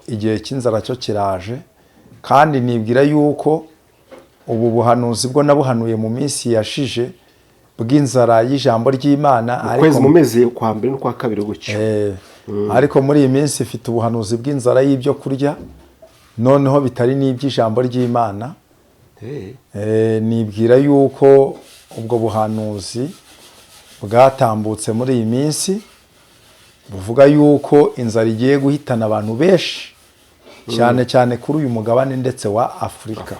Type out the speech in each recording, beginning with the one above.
igihe cy'inzara cyo kiraje kandi nibwira yuko ubu buhanuzi bwo nabuhanuye mu minsi yashije bw'inzara y'ijambo ry'Imana ariko mu mezi kwa mbere no kwa kabiri gucyo ariko muri iyi minsi ifite ubuhanuzi bw'inzara y'ibyo kurya noneho bitari n'iby'ijambo ry'Imana. Nibwira yuko ubwo buhanuzi bwatambutse muri iyi minsi buvuga yuko inzara igiye guhitana abantu benshi cyane cyane kuri uyu mugabane ndetse wa Afurika.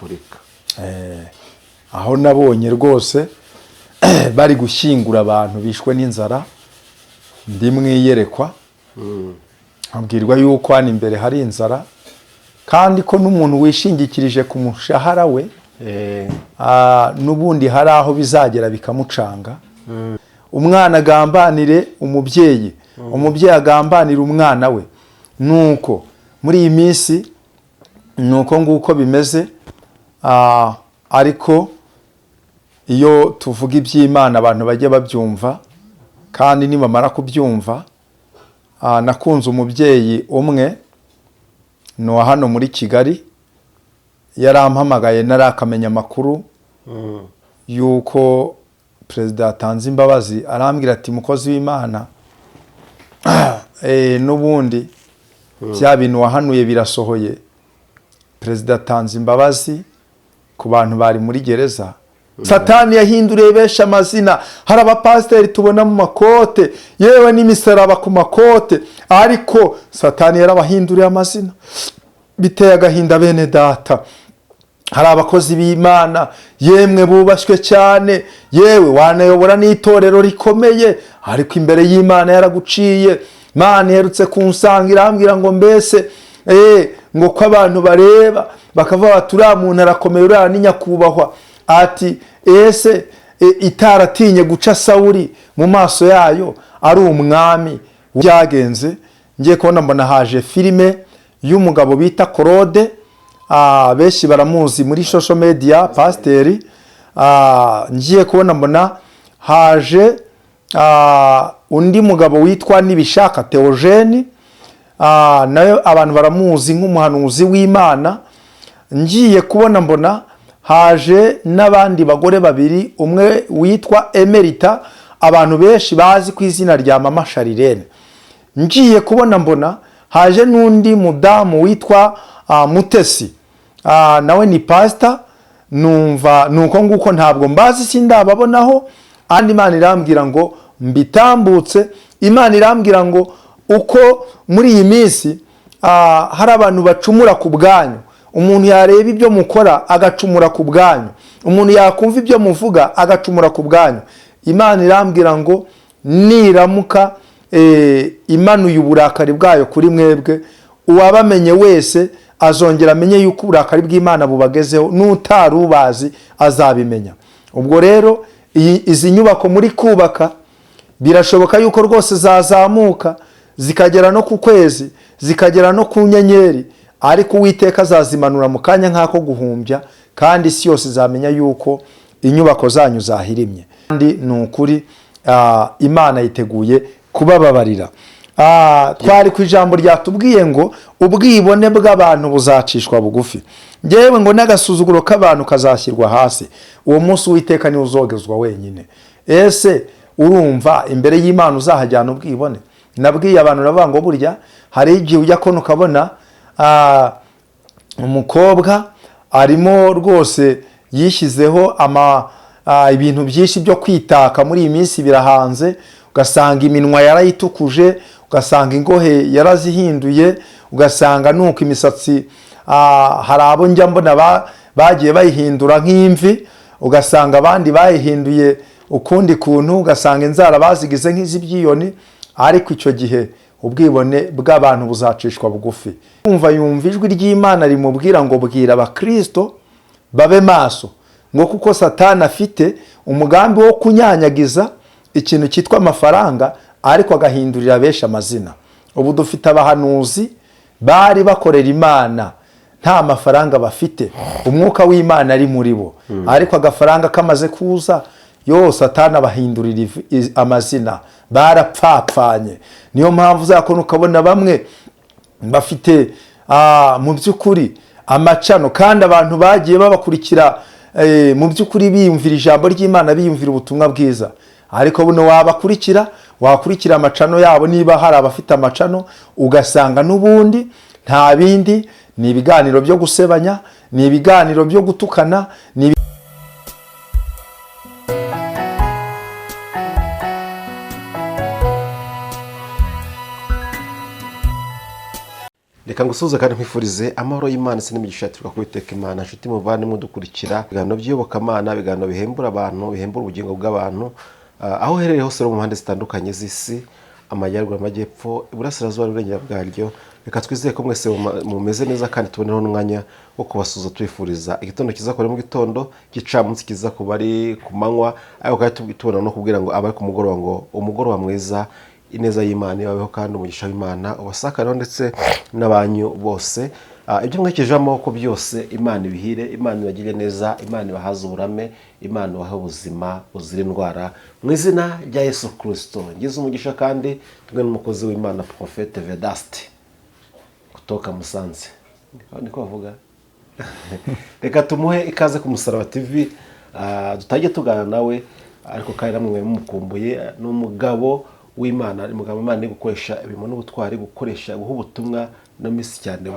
Aho nabonye rwose bari gushyingura abantu bishwe n'inzara ndi mwiyerekwa ambwirwa yuko hano imbere hari inzara kandi ko n'umuntu wishingikirije ku mushahara we n'ubundi hari aho bizagera bikamucanga. Umwana agambanire umubyeyi, umubyeyi agambanira umwana we. Nuko muri iyi minsi nuko nguko bimeze, ariko iyo tuvuga iby'Imana abantu bajye babyumva kandi nibamara kubyumva. Nakunze umubyeyi umwe no hano muri Kigali yarampamagaye narakamenya amakuru yuko Perezida atanze imbabazi, arambwira ati mukozi w'Imana n'ubundi bya bintu wahanuye birasohoye. Perezida atanze imbabazi ku bantu bari muri gereza. Satani yahinduriye benshi amazina, hari abapasiteri tubona mu makote yewe n'imisaraba ku makote, ariko Satani yarabahinduriye amazina biteye agahinda bene data. Hari abakozi b'Imana yemwe bubashywe cyane, yewe wanayobora n'itorero rikomeye, ariko imbere y'Imana yaraguciye. Imana iherutse kunsanga irambwira ngo mbese ngo ko abantu bareba bakavuga bati uriya muntu arakomeye, uriya ni nyakubahwa, ati ese itaratinye guca Sawuli mu maso yayo ari umwami. Byagenze ngiye kubona mbona haje filime y'umugabo bita Claude, benshi baramuzi muri social media, pasiteri. Ngiye kubona mbona haje undi mugabo witwa Nibishaka Theogene, nayo abantu baramuzi nk'umuhanuzi w'Imana. Ngiye kubona mbona haje n'abandi bagore babiri, umwe witwa Emerita abantu benshi bazi ku izina rya Mama Sharirene. Ngiye kubona mbona haje n'undi mudamu witwa Mutesi, nawe ni pastor. Numva nuko nguko ntabwo mbazi sindababonaho, andi Imana irambwira ngo mbitambutse. Imana irambwira ngo uko muri iyi minsi hari abantu bacumura ku bwanyu. Umuntu yareba ibyo mukora agacumura ku bwanyu, umuntu yakumva ibyo muvuga agacumura ku bwanyu. Imana irambwira ngo niramuka imanuye uburakari bwayo kuri mwebwe, uwabamenye wese azongera amenye yuko uburakari bw'Imana bubagezeho, n'utarubazi azabimenya. Ubwo rero izi nyubako muri kubaka birashoboka yuko rwose zazamuka zikagera no ku kwezi, zikagera no ku nyenyeri, ariko Uwiteka azazimanura mu kanya nk'ako guhumbya, kandi isi yose izamenya yuko inyubako zanyu zahirimye. Kandi ni ukuri Imana yiteguye kubababarira. Twari ku ijambo ryatubwiye ngo ubwibone bw'abantu buzacishwa bugufi, ngewe ngo n'agasuzuguro k'abantu kazashyirwa hasi. Uwo munsi Uwiteka ni uzogezwa wenyine. Ese urumva imbere y'Imana uzahajyana ubwibone? Nabwiye abantu navuga ngo burya hari igihe ujya kono ukabona umukobwa arimo rwose yishyizeho ibintu byinshi byo kwitaka muri iyi minsi birahanze, ugasanga iminwa yarayitukuje, ugasanga ingohe yarazihinduye, ugasanga nuko imisatsi hari abo njya mbona bagiye bayihindura nk'imvi, ugasanga abandi bayihinduye ukundi kuntu, ugasanga inzara bazigize nk'iz'ibyiyoni. Ariko icyo gihe ubwibone bw'abantu buzacishwa bugufi. Yumva ijwi ry'Imana rimubwira ngo bwira abakristo babe maso, ngo kuko Satani afite umugambi wo kunyanyagiza ikintu cyitwa amafaranga, ariko agahindurira benshi amazina. Ubu dufite abahanuzi bari bakorera Imana nta mafaranga bafite, umwuka w'Imana ari muri bo, ariko agafaranga kamaze kuza yose Satani abahindurira amazina, barapfapfanye. Niyo mpamvu uzakona ukabona bamwe bafite mu by'ukuri amacano kandi abantu bagiye babakurikira mu by'ukuri biyumvira ijambo ry'Imana, biyumvira ubutumwa bwiza. Ariko buno wakurikira amacano yabo, niba hari abafite amacano ugasanga n'ubundi nta bindi, ni ibiganiro byo gusebanya, ni ibiganiro byo gutukana, reka ngusuhuze kandi nkwifurize amahoro y'Imana n'imigisha yaturuka ku Uwiteka Imana. Nshuti muvandimwe dukurikira ibiganiro by'iyobokamana, ibiganiro bihembura abantu, bihembura ubugingo bw'abantu, aho uherereye hose mu mpande zitandukanye z'isi, amajyaruguru, amajyepfo, iburasirazuba n'uburengera bwaryo. Reka twizeye ko mwese mumeze neza kandi tuboneho n'umwanya wo kubasuhuza tubifuriza igitondo kiza kuri mu gitondo, gicamunsi kiza ku bari ku manywa, ariko kandi tubona no kubwira ngo abari ku mugoroba ngo umugoroba mwiza, ineza y'Imana yabeho kandi umugisha w'Imana ubasakaraho ndetse n'abanyu bose. Ibyo mwekeje amaboko byose Imana ibihire, Imana ibagire neza, Imana ibahaze uburame, Imana ibahe ubuzima buzira indwara mu izina rya Yesu Kristo. Ngize umugisha kandi tugwe n'umukozi w'Imana Prophète Vedaste kutoka Musanze, niko bavuga. Reka tumuhe ikaze ku Musaraba TV, dutajye tugana nawe, ariko kandi namwe mumukumbuye. N'umugabo w'Imana, umugabo Imana ni gukoresha ibimo n'ubutwari, gukoresha guha ubutumwa no misi cyane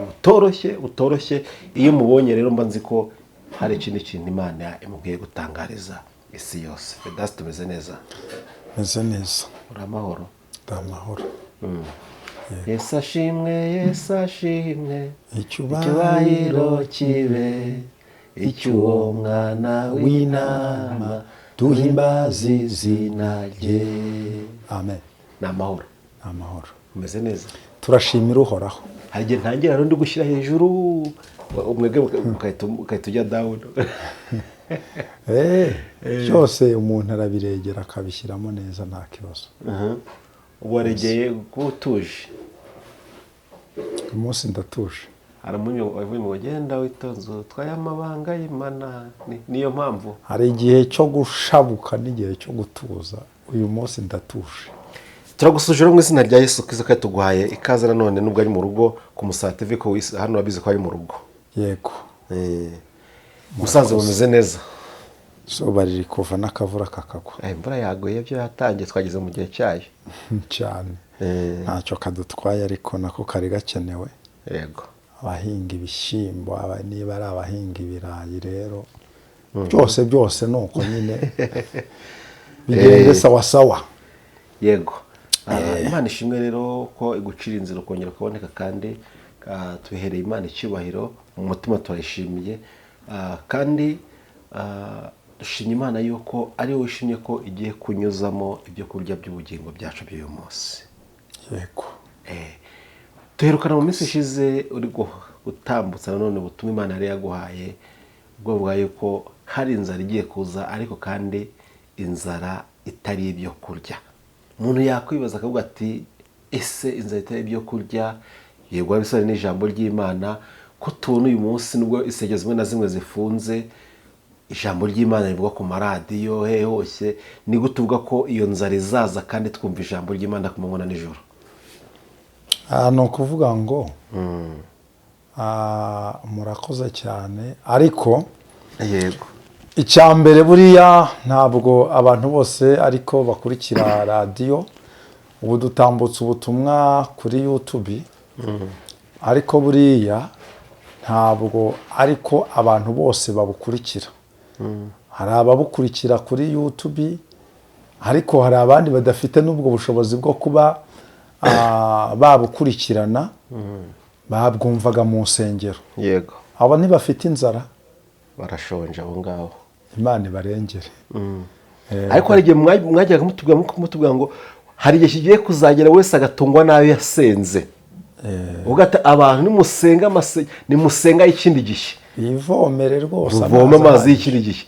butoroshye. Iyo mubonye rero mba nzi ko hari ikindi kintu Imana imubwiye gutangariza isi yose. Vedaste, tumeze neza? meze neza. Uri amahoro? Amahoro. Yesu ashimwe, Yesu ashimwe, icyubahiro kibe icy'uwo mwana w'intama, duhimbaze izina rye. Amen. Ni amahoro? Amahoro. Umeze neza? Turashimira Uhoraho. Hari igihe ntangira rero ndi gushyira hejuru, umwebwe ukahita ujya down. Byose umuntu arabiregera akabishyiramo neza, nta kibazo. Ubu waregeye kuba utuje? Uyu munsi ndatuje. Haramuye mu bagenda witonze, utwaye amabanga y'Imana, niyo mpamvu. Hari igihe cyo gushabuka n'igihe cyo gutuza. Uyu munsi ndatuje. Turagusuje mu izina rya Yesu Kristo kandi tuguhaye ikaze nanone nubwo ari mu rugo ku Musaraba TV, ko hano wabizi ko ari mu rugo. Yego. Musanze mumeze neza? Zuba riri kuva n'akavura kakagwa. Imvura yaguye, byo yatangiye, twageze mu gihe cyayo cyane. Ntacyo kadutwaye, ariko nako kari gakenewe. Yego. Abahinga ibishyimbo, niba ari abahinga ibirayi rero, byose nuko nyine bigende sawa. Yego. Imana ishimwe rero ko igucira inzira ukongera kuboneka, kandi tubihereye Imana icyubahiro, mu mutima turayishimiye, kandi dushimye Imana yuko ari wowe wishimye ko igiye kunyuzamo ibyo kurya by'ubugingo byacu by'uyu munsi. Yego. Duherukana mu minsi ishize uri gutambutsa nanone ubutumwa Imana yari yaguhaye, ubwo buvuga yuko hari inzara igiye kuza, ariko kandi inzara itari ibyo kurya. Umuntu yakwibaza akavuga ati, ese inzara itari ibyo kurya? Yego, bisane n'ijambo ry'Imana ko tubona uyu munsi nubwo insengero zimwe na zimwe zifunze, ijambo ry'Imana rivuga ku maradiyo hose. Ni gute uvuga ko iyo nzara izaza kandi twumva ijambo ry'Imana ku manywa na nijoro? Ni ukuvuga ngo murakoze cyane, ariko yego, icya mbere buriya ntabwo abantu bose ariko bakurikira radiyo. Ubu dutambutse ubutumwa kuri YouTube, ariko buriya ntabwo ariko abantu bose babukurikira. Hari ababukurikira kuri YouTube, ariko hari abandi badafite n'ubwo bushobozi bwo kuba babukurikirana, babwumvaga mu nsengero. Yego. Abo ntibafite inzara, barashonje abo ngabo. Imana ibarengere. Ariko hari igihe mwajyaga mutubwira ngo hari igihe kigiye kuzagera wese agatungwa n'ayo yasenze. Ugata abantu nimusenga ikindi gihe. Ivomere rwose, uvoma amazi y'ikindi gihe.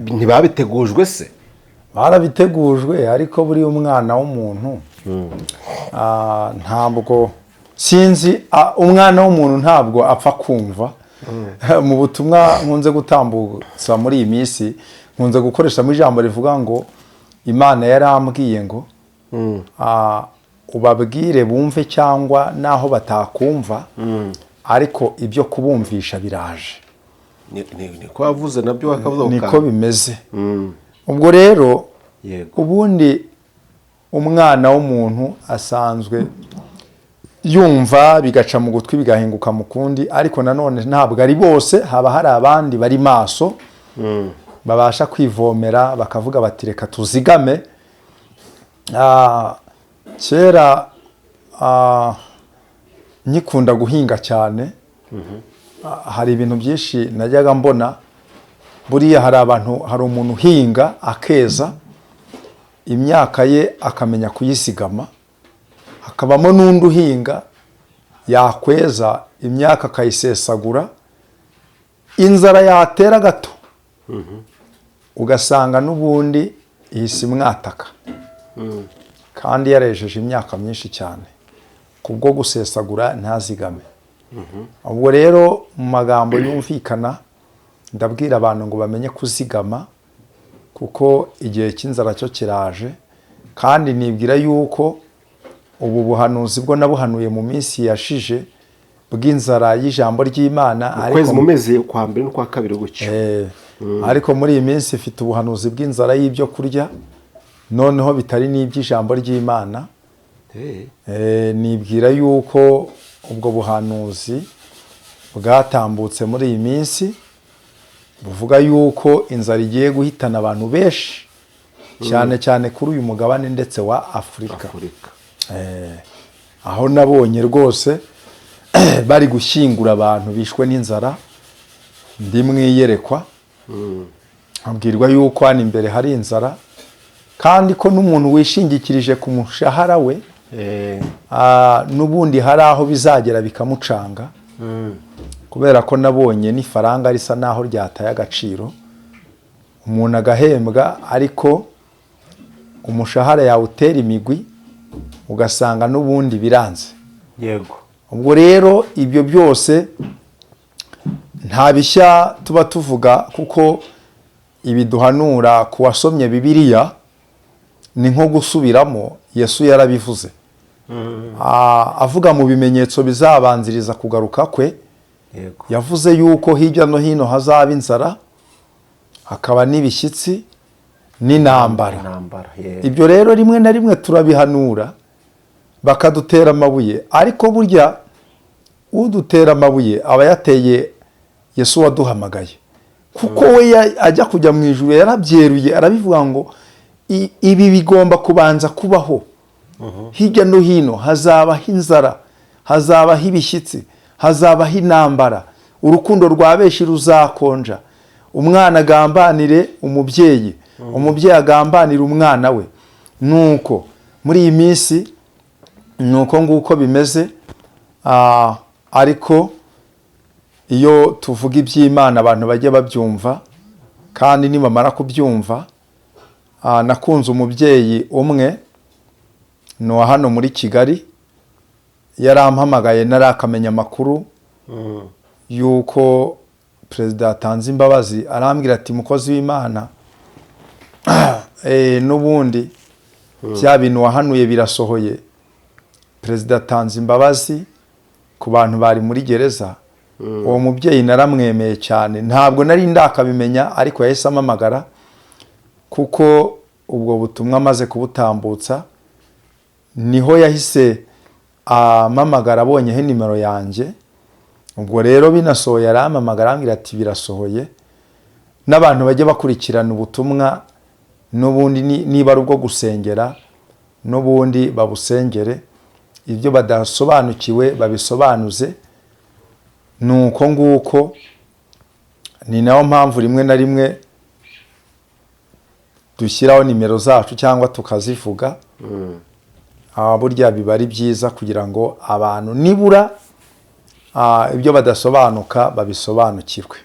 Ntibabitegujwe se? Barabitegujwe, ariko buri umwana w'umuntu ntabwo sinzi, umwana w'umuntu ntabwo apfa kumva. Mu butumwa nkunze gutambutsa muri iyi minsi, nkunze gukoreshamo ijambo rivuga ngo Imana yarambwiye ngo ubabwire bumve, cyangwa naho batakumva ariko ibyo kubumvisha biraje. niko wavuze nabyo wakavuze niko bimeze. Ubwo rero ubundi umwana w'umuntu asanzwe yumva bigaca mu gutwi bigahinguka mu kundi, ariko nanone ntabwo ari bose, haba hari abandi bari maso babasha kwivomera bakavuga bati reka tuzigame. Kera nkikunda guhinga cyane, hari ibintu byinshi najyaga mbona. Buriya hari umuntu uhinga akeza imyaka ye akamenya kuyizigama, hakabamo n'undi uhinga yakweza imyaka akayisesagura, inzara yatera gato ugasanga n'ubundi ihise imwataka, kandi yarejeje imyaka myinshi cyane kubwo gusesagura ntazigame. Ubwo rero mu magambo yumvikana ndabwira abantu ngo bamenye kuzigama, kuko igihe cy'inzara cyo kiraje. Kandi nibwira yuko ubu buhanuzi bwo nabuhanuye mu minsi yashije bw'inzara y'ijambo ry'Imana, ariko mu mezi kwa mbere no kwa kabiri gutyo. Ariko muri iyi minsi ifite ubuhanuzi bw'inzara y'ibyo kurya, noneho bitari n'iby'ijambo ry'Imana. Nibwira yuko ubwo buhanuzi bwatambutse muri iyi minsi buvuga yuko inzara igiye guhitana abantu benshi, cyane cyane kuri uyu mugabane ndetse wa Afurika. Aho nabonye rwose bari gushyingura abantu bishwe n'inzara, ndi mwiyerekwa abwirwa yuko hano imbere hari inzara, kandi ko n'umuntu wishingikirije ku mushahara we n'ubundi hari aho bizagera bikamucanga, kubera ko nabonye n'ifaranga risa naho ryataye agaciro, umuntu agahembwa ariko umushahara yawutera imigwi ugasanga n'ubundi biranze. Ubwo rero ibyo byose nta bishya tuba tuvuga, kuko ibi duhanura ku wasomye Bibiliya ni nko gusubiramo. Yesu yarabivuze avuga mu bimenyetso bizabanziriza kugaruka kwe. Yavuze yuko hirya no hino hazaba inzara, hakaba n'ibishyitsi n'intambara. Ibyo rero rimwe na rimwe turabihanura bakadutera amabuye, ariko burya udutera amabuye aba yateye Yesu waduhamagaye, kuko we ajya kujya mu ijuru yarabyeruye, arabivuga ngo ibi bigomba kubanza kubaho. Hirya no hino hazabaho inzara, hazabaho ibishyitsi, hazabaho intambara, urukundo rwa benshi ruzakonja, umwana agambanire umubyeyi, umubyeyi agambanire umwana we. Nuko muri iyi minsi nuko nguko bimeze. Ariko iyo tuvuga iby'Imana abantu bajye babyumva, kandi nibamara kubyumva. Nakunze umubyeyi umwe ni wa hano muri Kigali, yarampamagaye narakamenya amakuru yuko perezida yatanze imbabazi, arambwira ati mukozi w'Imana, n'ubundi bya bintu wahanuye birasohoye, perezida yatanze imbabazi ku bantu bari muri gereza. Uwo mubyeyi naramwemeye cyane, ntabwo nari ndakabimenya, ariko yahise amamagara, kuko ubwo butumwa amaze kubutambutsa niho yahise amamagara, abonyeho nimero yanjye. Ubwo rero binasohoye arampamagara arambwira ati birasohoye, n'abantu bajye bakurikirana ubutumwa, n'ubundi niba ari ubwo gusengera n'ubundi babusengere, ibyo badasobanukiwe babisobanuze. Nuko nguko ni nayo mpamvu rimwe na rimwe dushyiraho nimero zacu cyangwa tukazivuga. Burya biba ari byiza kugira ngo abantu nibura ibyo badasobanuka babisobanukirwe.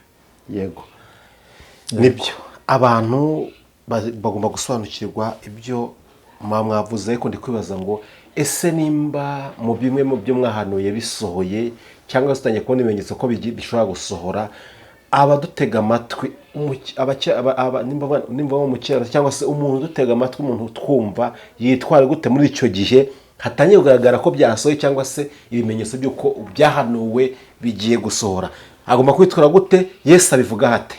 Nibyo abantu bagomba gusobanukirwa ibyo mwavuze, ariko ndi kwibaza ngo ese nimba mu bimwe mu byo mwahanuye bisohoye, cyangwa se utangiye kubona ibimenyetso ko bishobora gusohora, abadutega amatwi, nimba bo mu cyaro cyangwa se umuntu udutega amatwi, umuntu twumva yitwara gute muri icyo gihe hatangiye kugaragara ko byasohoye cyangwa se ibimenyetso by'uko byahanuwe bigiye gusohora, agomba kwitwara gute? Yesu abivuga hate?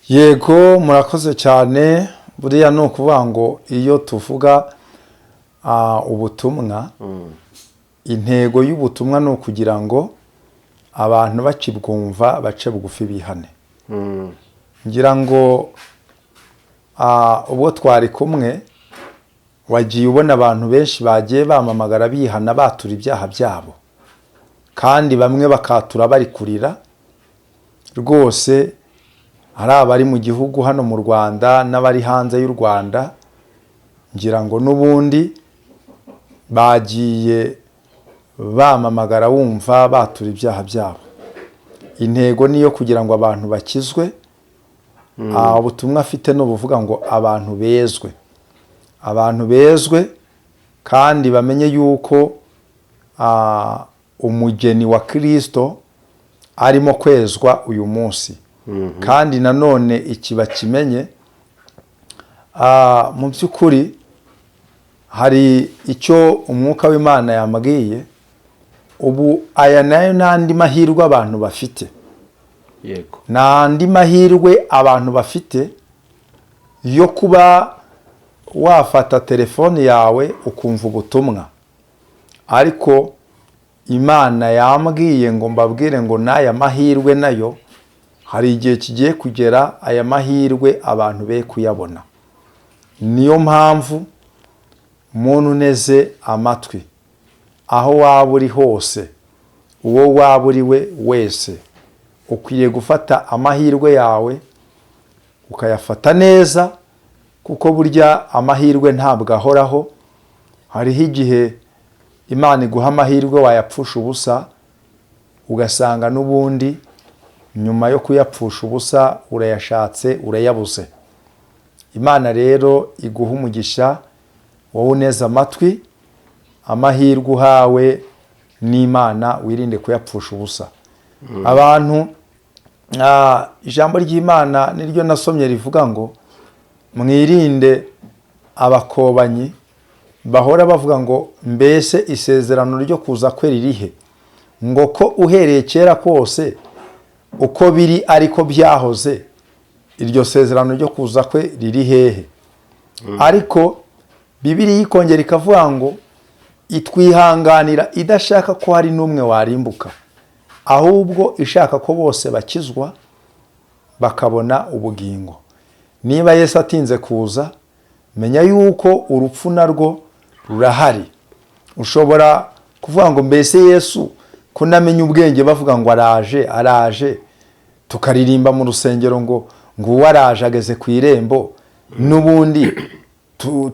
Yego, murakoze cyane. Buriya ni ukuvuga ngo iyo tuvuga ubutumwa, intego y'ubutumwa ni ukugira ngo abantu bakibwumva bace bugufi bihane. Ngira ngo ubwo twari kumwe wagiye ubona abantu benshi bagiye bamamagara bihana, batura ibyaha byabo, kandi bamwe bakatura bari kurira rwose. Hari abari mu gihugu hano mu Rwanda n'abari hanze y'u Rwanda, ngira ngo n'ubundi bagiye bamamagara wumva batura ibyaha byabo. Intego niyo kugira ngo abantu bakizwe. Ubutumwa afite no buvuga ngo abantu bezwe, abantu bezwe kandi bamenye yuko umugeni wa Kristo arimo kwezwa uyu munsi. Kandi nanone iki bakimenye, mu by'ukuri hari icyo umwuka w'Imana yambwiye. Ubu aya nayo n'andi mahirwe abantu bafite. Yego, n'andi mahirwe abantu bafite yo kuba wafata telefone yawe ukumva ubutumwa. Ariko Imana yambwiye ngo mbabwire ngo n'aya mahirwe nayo hari igihe kigiye kugera aya mahirwe abantu be kuyabona. Niyo mpamvu umuntu uneze amatwi, aho waba uri hose, uwo waba uri we wese, ukwiriye gufata amahirwe yawe ukayafata neza, kuko burya amahirwe ntabwo ahoraho. Hariho igihe Imana iguha amahirwe wayapfusha ubusa, ugasanga n'ubundi nyuma yo kuyapfusha ubusa urayashatse urayabuze. Imana rero iguha umugisha wowe uneze amatwi, amahirwe uhawe n'Imana wirinde kuyapfusha ubusa. Abantu, ijambo ry'Imana niryo nasomye rivuga ngo mwirinde abakobanyi bahora bavuga ngo mbese isezerano ryo kuza kwe ririhe, ngo ko uhereye kera kose uko biri ariko byahoze, iryo sezerano ryo kuza kwe riri hehe? Ariko Bibiliya ikongera ikavuga ngo itwihanganira idashaka ko hari n'umwe warimbuka, ahubwo ishaka ko bose bakizwa bakabona ubugingo. Niba Yesu atinze kuza, menya yuko urupfu narwo rurahari. Ushobora kuvuga ngo mbese Yesu kunamenya ubwenge bavuga ngo araje, tukaririmba mu rusengero ngo uwo araje ageze ku irembo, n'ubundi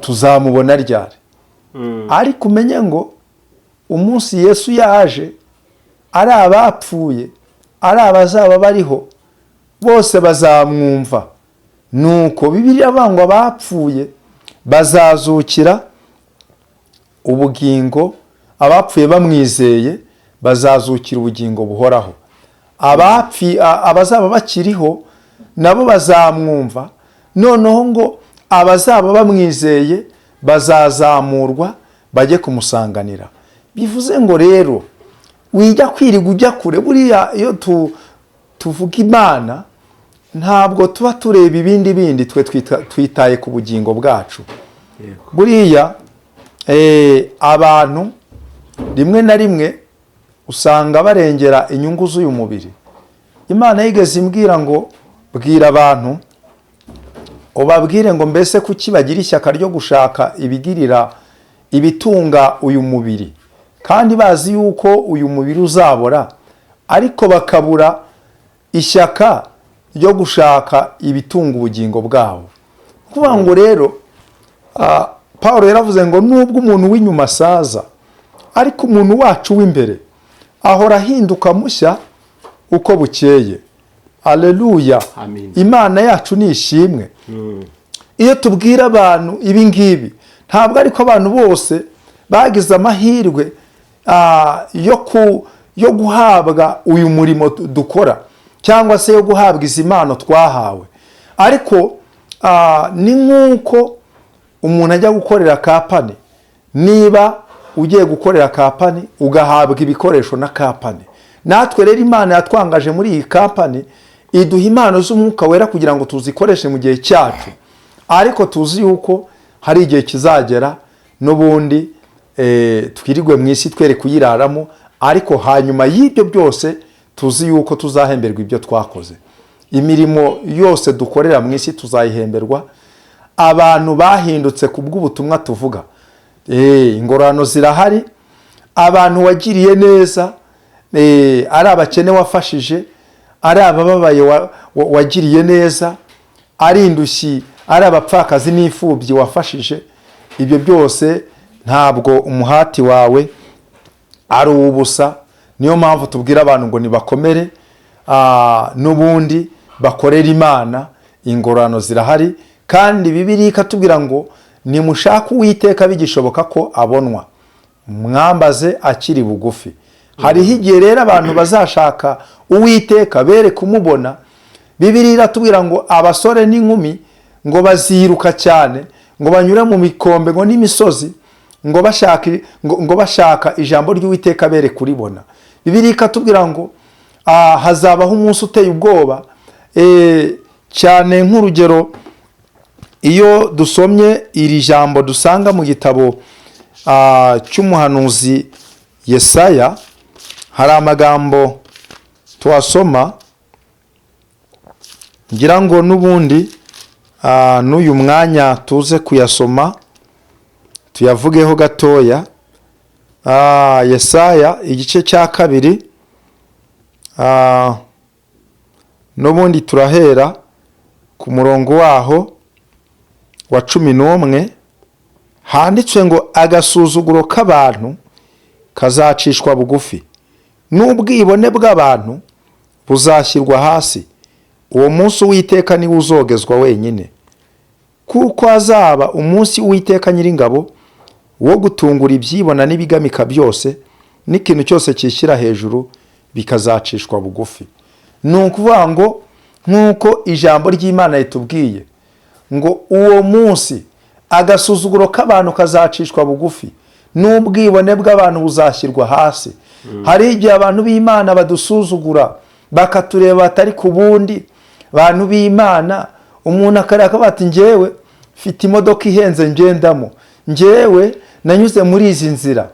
tuzamubona ryari? Ariko umenye ngo umunsi Yesu yaje, ari abapfuye ari abazaba bariho bose bazamwumva. Nuko Bibiliya ivuga ngo abapfuye bazazukira ubugingo, abapfuye bamwizeye bazazukira ubugingo buhoraho. Abazaba bakiriho nabo bazamwumva, noneho ngo abazaba bamwizeye bazazamurwa bajye kumusanganira. Bivuze ngo rero wijya kwirirwa ujya kure. Buriya iyo tuvuga Imana ntabwo tuba tureba ibindi bindi, twe twitaye ku bugingo bwacu. Buriya abantu rimwe na rimwe usanga barengera inyungu z'uyu mubiri. Imana yigeze imbwira ngo bwira abantu ubabwire ngo mbese kuki bagira ishyaka ryo gushaka ibigirira ibitunga uyu mubiri, kandi bazi yuko uyu mubiri uzabora, ariko bakabura ishyaka ryo gushaka ibitunga ubugingo bwabo. Kuvuga ngo rero Pawulo yaravuze ngo nubwo umuntu w'inyuma asaza, ariko umuntu wacu w'imbere ahora ahinduka mushya uko bukeye. Aleluya. Imana yacu ni ishimwe. Iyo tubwira abantu ibi ngibi, ntabwo ariko abantu bose bagize amahirwe yo guhabwa uyu murimo dukora, cyangwa se yo guhabwa izi mpano twahawe. Ariko ni nk'uko umuntu ajya gukorera kapani, niba ugiye gukorera kampani ugahabwa ibikoresho na kampani. Natwe rero Imana yatwangaje muri iyi kampani iduha impano z'umwuka wera kugira ngo tuzikoreshe mu gihe cyacu, ariko tuzi yuko hari igihe kizagera n'ubundi twirirwe mu isi twere kuyiraramo, ariko hanyuma y'ibyo byose tuzi yuko tuzahemberwa ibyo twakoze. Imirimo yose dukorera mu isi tuzayihemberwa. Abantu bahindutse ku bw'ubutumwa tuvuga, ingororano zirahari. Abantu wagiriye neza, ari abakene wafashije, ari abababaye wagiriye neza, ari indushyi, ari abapfakazi n'imfubyi wafashije, ibyo byose ntabwo umuhati wawe ari uw'ubusa. Niyo mpamvu tubwira abantu ngo nibakomere, n'ubundi bakorera Imana. Ingororano zirahari, kandi Bibiliya ikatubwira ngo nimushaka Uwiteka bigishoboka ko abonwa, mwambaze akiri bugufi. Hariho igihe rero abantu bazashaka Uwiteka bere kumubona. Bibiliya iratubwira ngo abasore n'inkumi ngo baziruka cyane, ngo banyure mu mikombe ngo n'imisozi, ngo bashaka ijambo ry'Uwiteka bere kuribona. Bibiliya ikatubwira ngo hazabaho umunsi uteye ubwoba cyane. Nk'urugero, iyo dusomye iri jambo dusanga mu gitabo cy'umuhanuzi Yesaya, hari amagambo tuhasoma ngira ngo n'ubundi n'uyu mwanya tuze kuyasoma tuyavugeho gatoya. Yesaya igice cya 2, n'ubundi turahera ku murongo waho wa 11. Handitswe ngo agasuzuguro k'abantu kazacishwa bugufi, n'ubwibone bw'abantu buzashyirwa hasi. Uwo munsi Uwiteka niwe uzogezwa wenyine, kuko azaba umunsi Uwiteka Nyiringabo wo gutungura ibyibona n'ibigamika byose, n'ikintu cyose kishyira hejuru bikazacishwa bugufi. Ni ukuvuga ngo nk'uko ijambo ry'Imana ritubwiye ngo uwo munsi agasuzuguro k'abantu kazacishwa bugufi, n'ubwibone bw'abantu buzashyirwa hasi. Hari igihe abantu b'Imana badusuzugura bakatureba batari ku bundi. Abantu b'Imana, umuntu akareka bati njyewe mfite imodoka ihenze ngendamo, njyewe nanyuze muri izi nzira,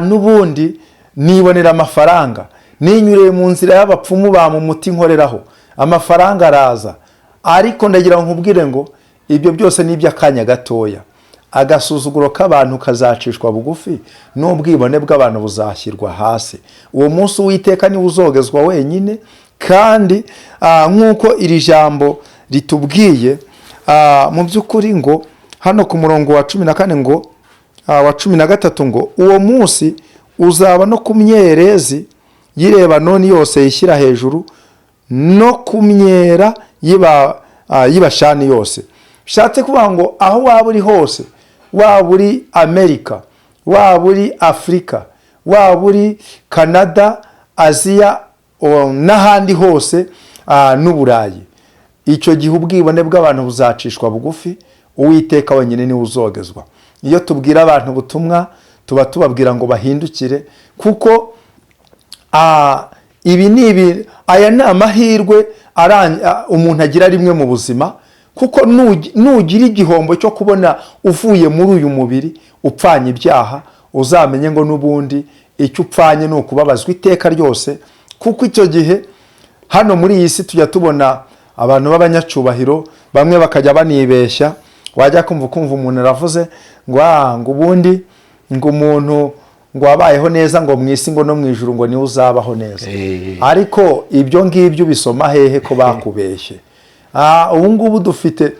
n'ubundi nibonera amafaranga, ninyureye mu nzira y'abapfumu ba mu muti nkoreraho, amafaranga araza. Ariko ndagira ngo nkubwire ngo ibyo byose ni iby'akanya gatoya. Agasuzuguro k'abantu kazacishwa bugufi, n'ubwibone bw'abantu buzashyirwa hasi. Uwo munsi Uwiteka niwe uzogezwa wenyine. Kandi nk'uko iri jambo ritubwiye mu by'ukuri, ngo hano ku murongo wa 14 ngo wa 13 ngo uwo munsi uzaba no ku myerezi y'i Lebanoni yose yishyira hejuru, no ku myera y'Ibashani yose. Bishatse kuvuga ngo aho waba uri hose, waba uri Amerika, waba uri Afurika, waba uri Canada, Aziya n'ahandi hose, n'Uburayi, icyo gihe ubwibone bw'abantu buzacishwa bugufi. Uwiteka wenyine niwe uzogezwa. Iyo tubwira abantu ubutumwa tuba tubabwira ngo bahindukire, kuko aya ni amahirwe umuntu agira rimwe mu buzima. Kuko nugira igihombo cyo kubona uvuye muri uyu mubiri upfanye ibyaha, uzamenye ngo n'ubundi icyo upfanye ni ukubabazwa iteka ryose. Kuko icyo gihe hano muri iyi si tujya tubona abantu b'abanyacyubahiro, bamwe bakajya banibeshya. Wajya kumva umuntu aravuze ngo ubundi ngo umuntu ngo wabayeho neza ngo mu isi ngo no mu ijuru ngo niwe uzabaho neza. Ariko ibyo ngibyo bisoma hehe ko bakubeshye? Ubu ngubu dufite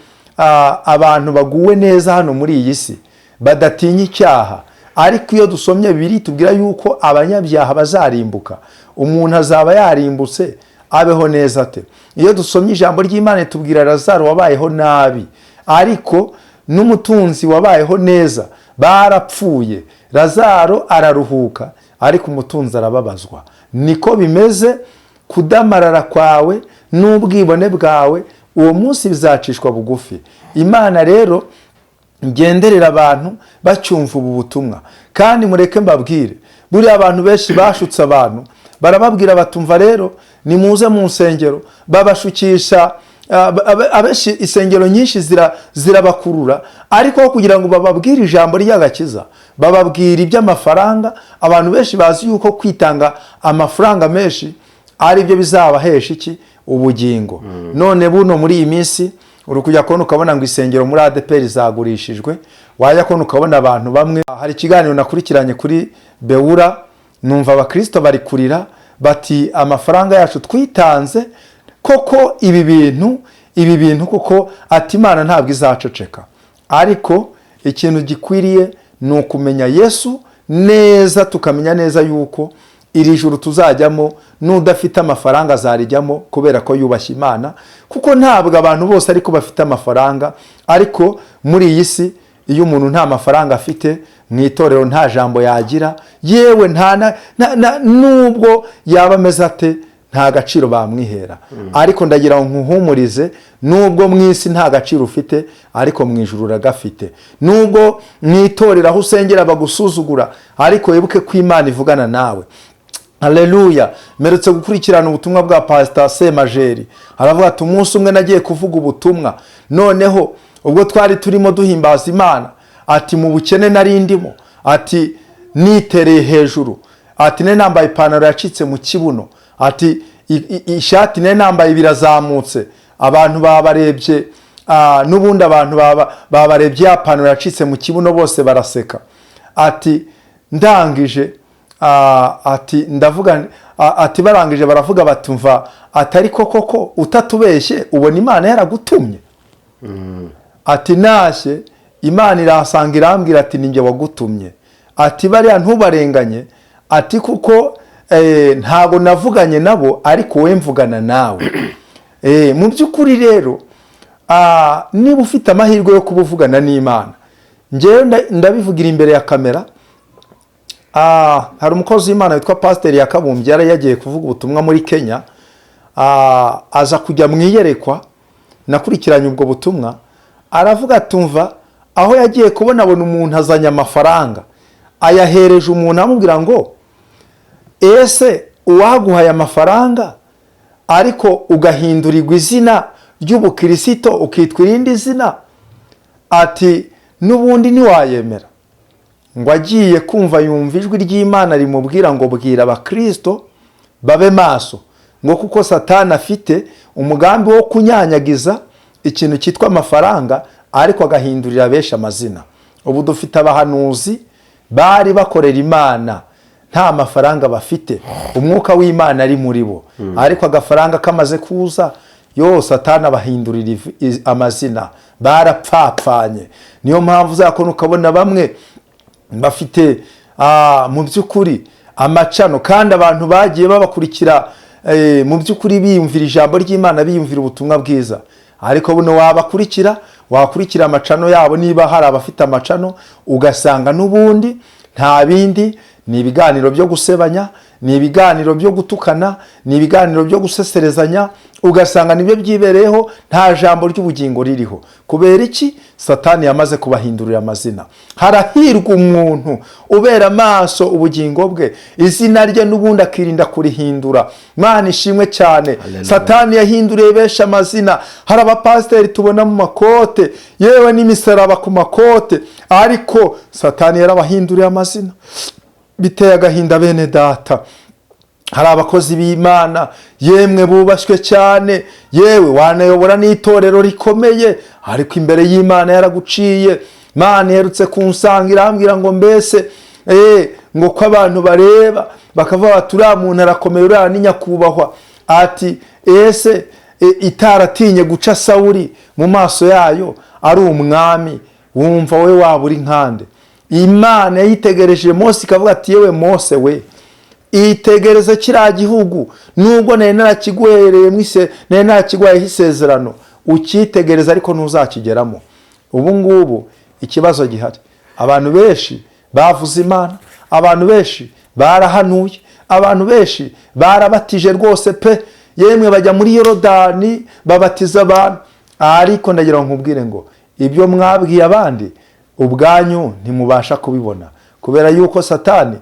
abantu baguwe neza hano muri iyi si badatinya icyaha. Ariko iyo dusomye Bibiliya tubwira yuko abanyabyaha bazarimbuka. Umuntu azaba yarimbutse abeho neza ate? Iyo dusomye ijambo ry'Imana tubwira Lazaro wabayeho nabi, ariko n'umutunzi wabayeho neza barapfuye. Lazaro araruhuka, ariko umutunzi arababazwa. Niko bimeze kudamarara kwawe n'ubwibone bwawe, uwo munsi bizacishwa bugufi. Imana rero ngenderera abantu bacyumva ubu butumwa. Kandi mureke mbabwire, buriya abantu benshi bashutse abantu, barababwira batumva rero nimuze mu nsengero, babashukisha abenshi insengero nyinshi zirabakurura, ariko kugira ngo bababwire ijambo ry'agakiza bababwira iby'amafaranga. Abantu benshi bazi yuko kwitanga amafaranga menshi ari byo bizabahesha iki? Ubugingo. None buno muri iyi minsi uri kujya kubona ukabona ngo isengero muri ADPR zagurishijwe, wajya kubona ukabona abantu bamwe. Hari ikiganiro nakurikiranye kuri Beura, numva abakristo bari kurira bati amafaranga yacu twitanze koko ibi bintu koko ati Imana ntabwo izaceceka. Ariko ikintu gikwiriye ni ukumenya Yesu neza, tukamenya neza yuko iri juru tuzajyamo n'udafite amafaranga azarijyamo kubera ko yubashye Imana, kuko ntabwo abantu bose ariko bafite amafaranga. Ariko muri iyi si iyo umuntu nta mafaranga afite, mu itorero nta jambo yagira, yewe nubwo yaba ameze ate nta gaciro bamwihera. Ariko ndagira ngo nkuhumurize, nubwo mu isi nta gaciro ufite, ariko mu ijuru uragafite. Nubwo mu itorero aho usengera bagusuzugura, ariko wibuke ko Imana ivugana nawe. Haleluya. Meretse gukurikirana ubutumwa bwa Pastor Semajeri, aravuga ati umunsi umwe nagiye kuvuga ubutumwa, noneho ubwo twari turimo duhimbaza Imana, ati mu bukene nari ndimo, ati nitereye hejuru, ati ne nambaye ipantaro yacitse mu kibuno, ati ishati ne nambaye birazamutse, abantu babarebye, n'ubundi abantu babarebye ya pantaro yacitse mu kibuno bose baraseka. Ati ndangije, ati ndavuga, ati barangije baravuga batumva, atari koko utatubeshye ubona Imana yaragutumye. Ati nashe Imana irasanga irambwira ati ninjye wagutumye. Ati bariya ntubarenganye, ati kuko ntago navuganye nabo, ariko we mvugana nawe. Mu by'ukuri rero, niba ufite amahirwe yo kubuvugana n'Imana, njyewe ndabivugira imbere ya kamera. Hari umukozi w'Imana witwa Pastor Yakabumbye, yari yagiye kuvuga ubutumwa muri Kenya, aza kujya mu iyerekwa, nakurikiranye ubwo butumwa, aravuga atumva aho yagiye kubona abona umuntu azanye amafaranga, ayahereje umuntu amubwira ngo ese uwaguhaye amafaranga ariko ugahindurirwa izina ry'ubukristo ukitwa irindi zina, ati n'ubundi ntiwayemera. Ngo agiye kumva yumva ijwi ry'Imana rimubwira ngo bwira abakristo babe maso, ngo kuko Satani afite umugambi wo kunyanyagiza ikintu cyitwa amafaranga, ariko agahindurira benshi amazina. Ubu dufite abahanuzi bari bakorera Imana nta mafaranga bafite, umwuka w'Imana ari muri bo, ariko agafaranga kamaze kuza yo Satani abahindurira amazina, barapfapfanye. Niyo mpamvu uzakona ukabona bamwe bafite mu by'ukuri amacano, kandi abantu bagiye babakurikira mu by'ukuri biyumvira ijambo ry'Imana, biyumvira ubutumwa bwiza. Ariko buno wakurikira amacano yabo, niba hari abafite amacano, ugasanga n'ubundi nta bindi, ni ibiganiro byo gusebanya, ni ibiganiro byo gutukana, ni ibiganiro byo guseserezanya, ugasanga nibyo byibereyeho, nta jambo ry'ubugingo ririho. Kubera iki? Satani yamaze kubahindurira amazina. Harahirwa umuntu ubera amaso ubugingo bwe, izina rye n'ubundi akirinda kurihindura. Imana ishimwe cyane. Hallelujah. Satani yahinduriye benshi amazina. Hari abapasiteri tubona mu makote, yewe n'imisaraba ku makote, ariko Satani yarabahinduriye amazina. Biteye agahinda bene data. Hari abakozi b'Imana yemwe bubashywe cyane, yewe wanayobora n'itorero rikomeye, ariko imbere y'Imana yaraguciye. Imana iherutse kunsanga irambwira ngo mbese ngo ko abantu bareba bakavuga bati uriya muntu arakomeye, uriya ni nyakubahwa, ati ese itaratinye guca Sawuli mu maso yayo ari umwami, wumva we waba uri nkande? Imana yitegereje Mose ikavuga ati yewe Mose we, itegereze kiriya gihugu, nubwo nari narakiguhereye nari narakiguhayeho isezerano, ukitegereza ariko ntuzakigeramo. Ubu ngubu ikibazo gihari, abantu benshi bavuze Imana, abantu benshi barahanuye, abantu benshi barabatije rwose pe, yemwe bajya muri Yorodani babatiza abantu. Ariko ndagira ngo nkubwire ngo ibyo mwabwiye abandi ubwanyu ntimubasha kubibona kubera yuko Satani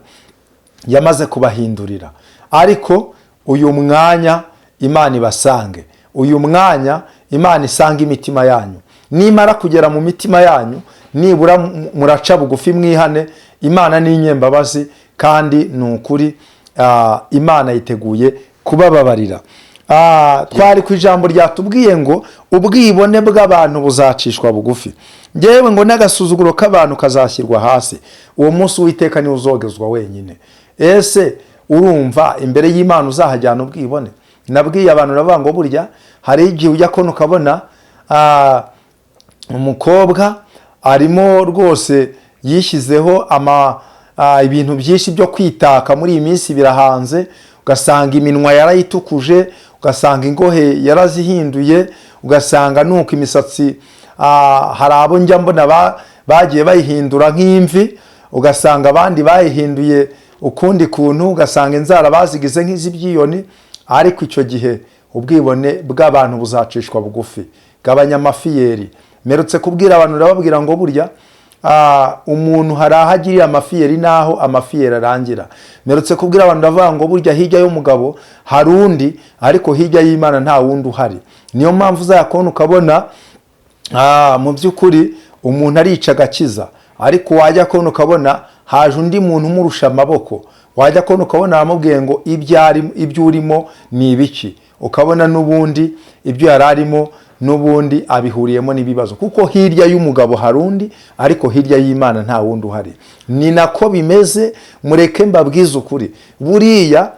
yamaze kubahindurira. Ariko uyu mwanya Imana ibasange, uyu mwanya Imana isanga imitima yanyu, nimara kugera mu mitima yanyu nibura muraca bugufi mwihane. Imana ni inyembabazi kandi ni ukuri Imana yiteguye kubababarira. Twari ku ijambo ryatubwiye ngo ubwibone bw'abantu buzacishwa bugufi, ngewe ngo n'agasuzuguro k'abantu kazashyirwa hasi. Uwo munsi Uwiteka niwe uzogezwa wenyine. Ese urumva imbere y'Imana uzahajyana ubwibone? Nabwiye abantu navuga ngo burya hari igihe ujya kono ukabona umukobwa arimo rwose yishyizeho ibintu byinshi byo kwitaka muri iyi minsi birahanze, ugasanga iminwa yarayitukuje, ugasanga ingohe yarazihinduye, ugasanga nuko imisatsi hari abo njya mbona bagiye bayihindura nk'imvi, ugasanga abandi bayihinduye ukundi kuntu, ugasanga inzara bazigize nk'iz'ibyiyoni. Ariko icyo gihe ubwibone bw'abantu buzacishwa bugufi. Gabanya amafiyeri. Merutse kubwira abantu urababwira ngo burya umuntu hari aho agiriye amafiyeri n'aho amafiyeri arangira. Merutse kubwira abantu ndavuga ngo burya hirya y'umugabo hari undi, ariko hirya y'Imana nta wundi uhari. Niyo mpamvu uzakona ukabona mu by'ukuri umuntu arica agakiza, ariko wajya kubona ukabona haje undi muntu umurusha amaboko. Wajya kubona ukabona aramubwiye ngo ibyo urimo ni ibiki, ukabona n'ubundi ibyo yari arimo n'ubundi abihuriyemo n'ibibazo, kuko hirya y'umugabo hari undi, ariko hirya y'Imana nta wundi uhari. Ni nako bimeze. Mureke mbabwize ukuri, buriya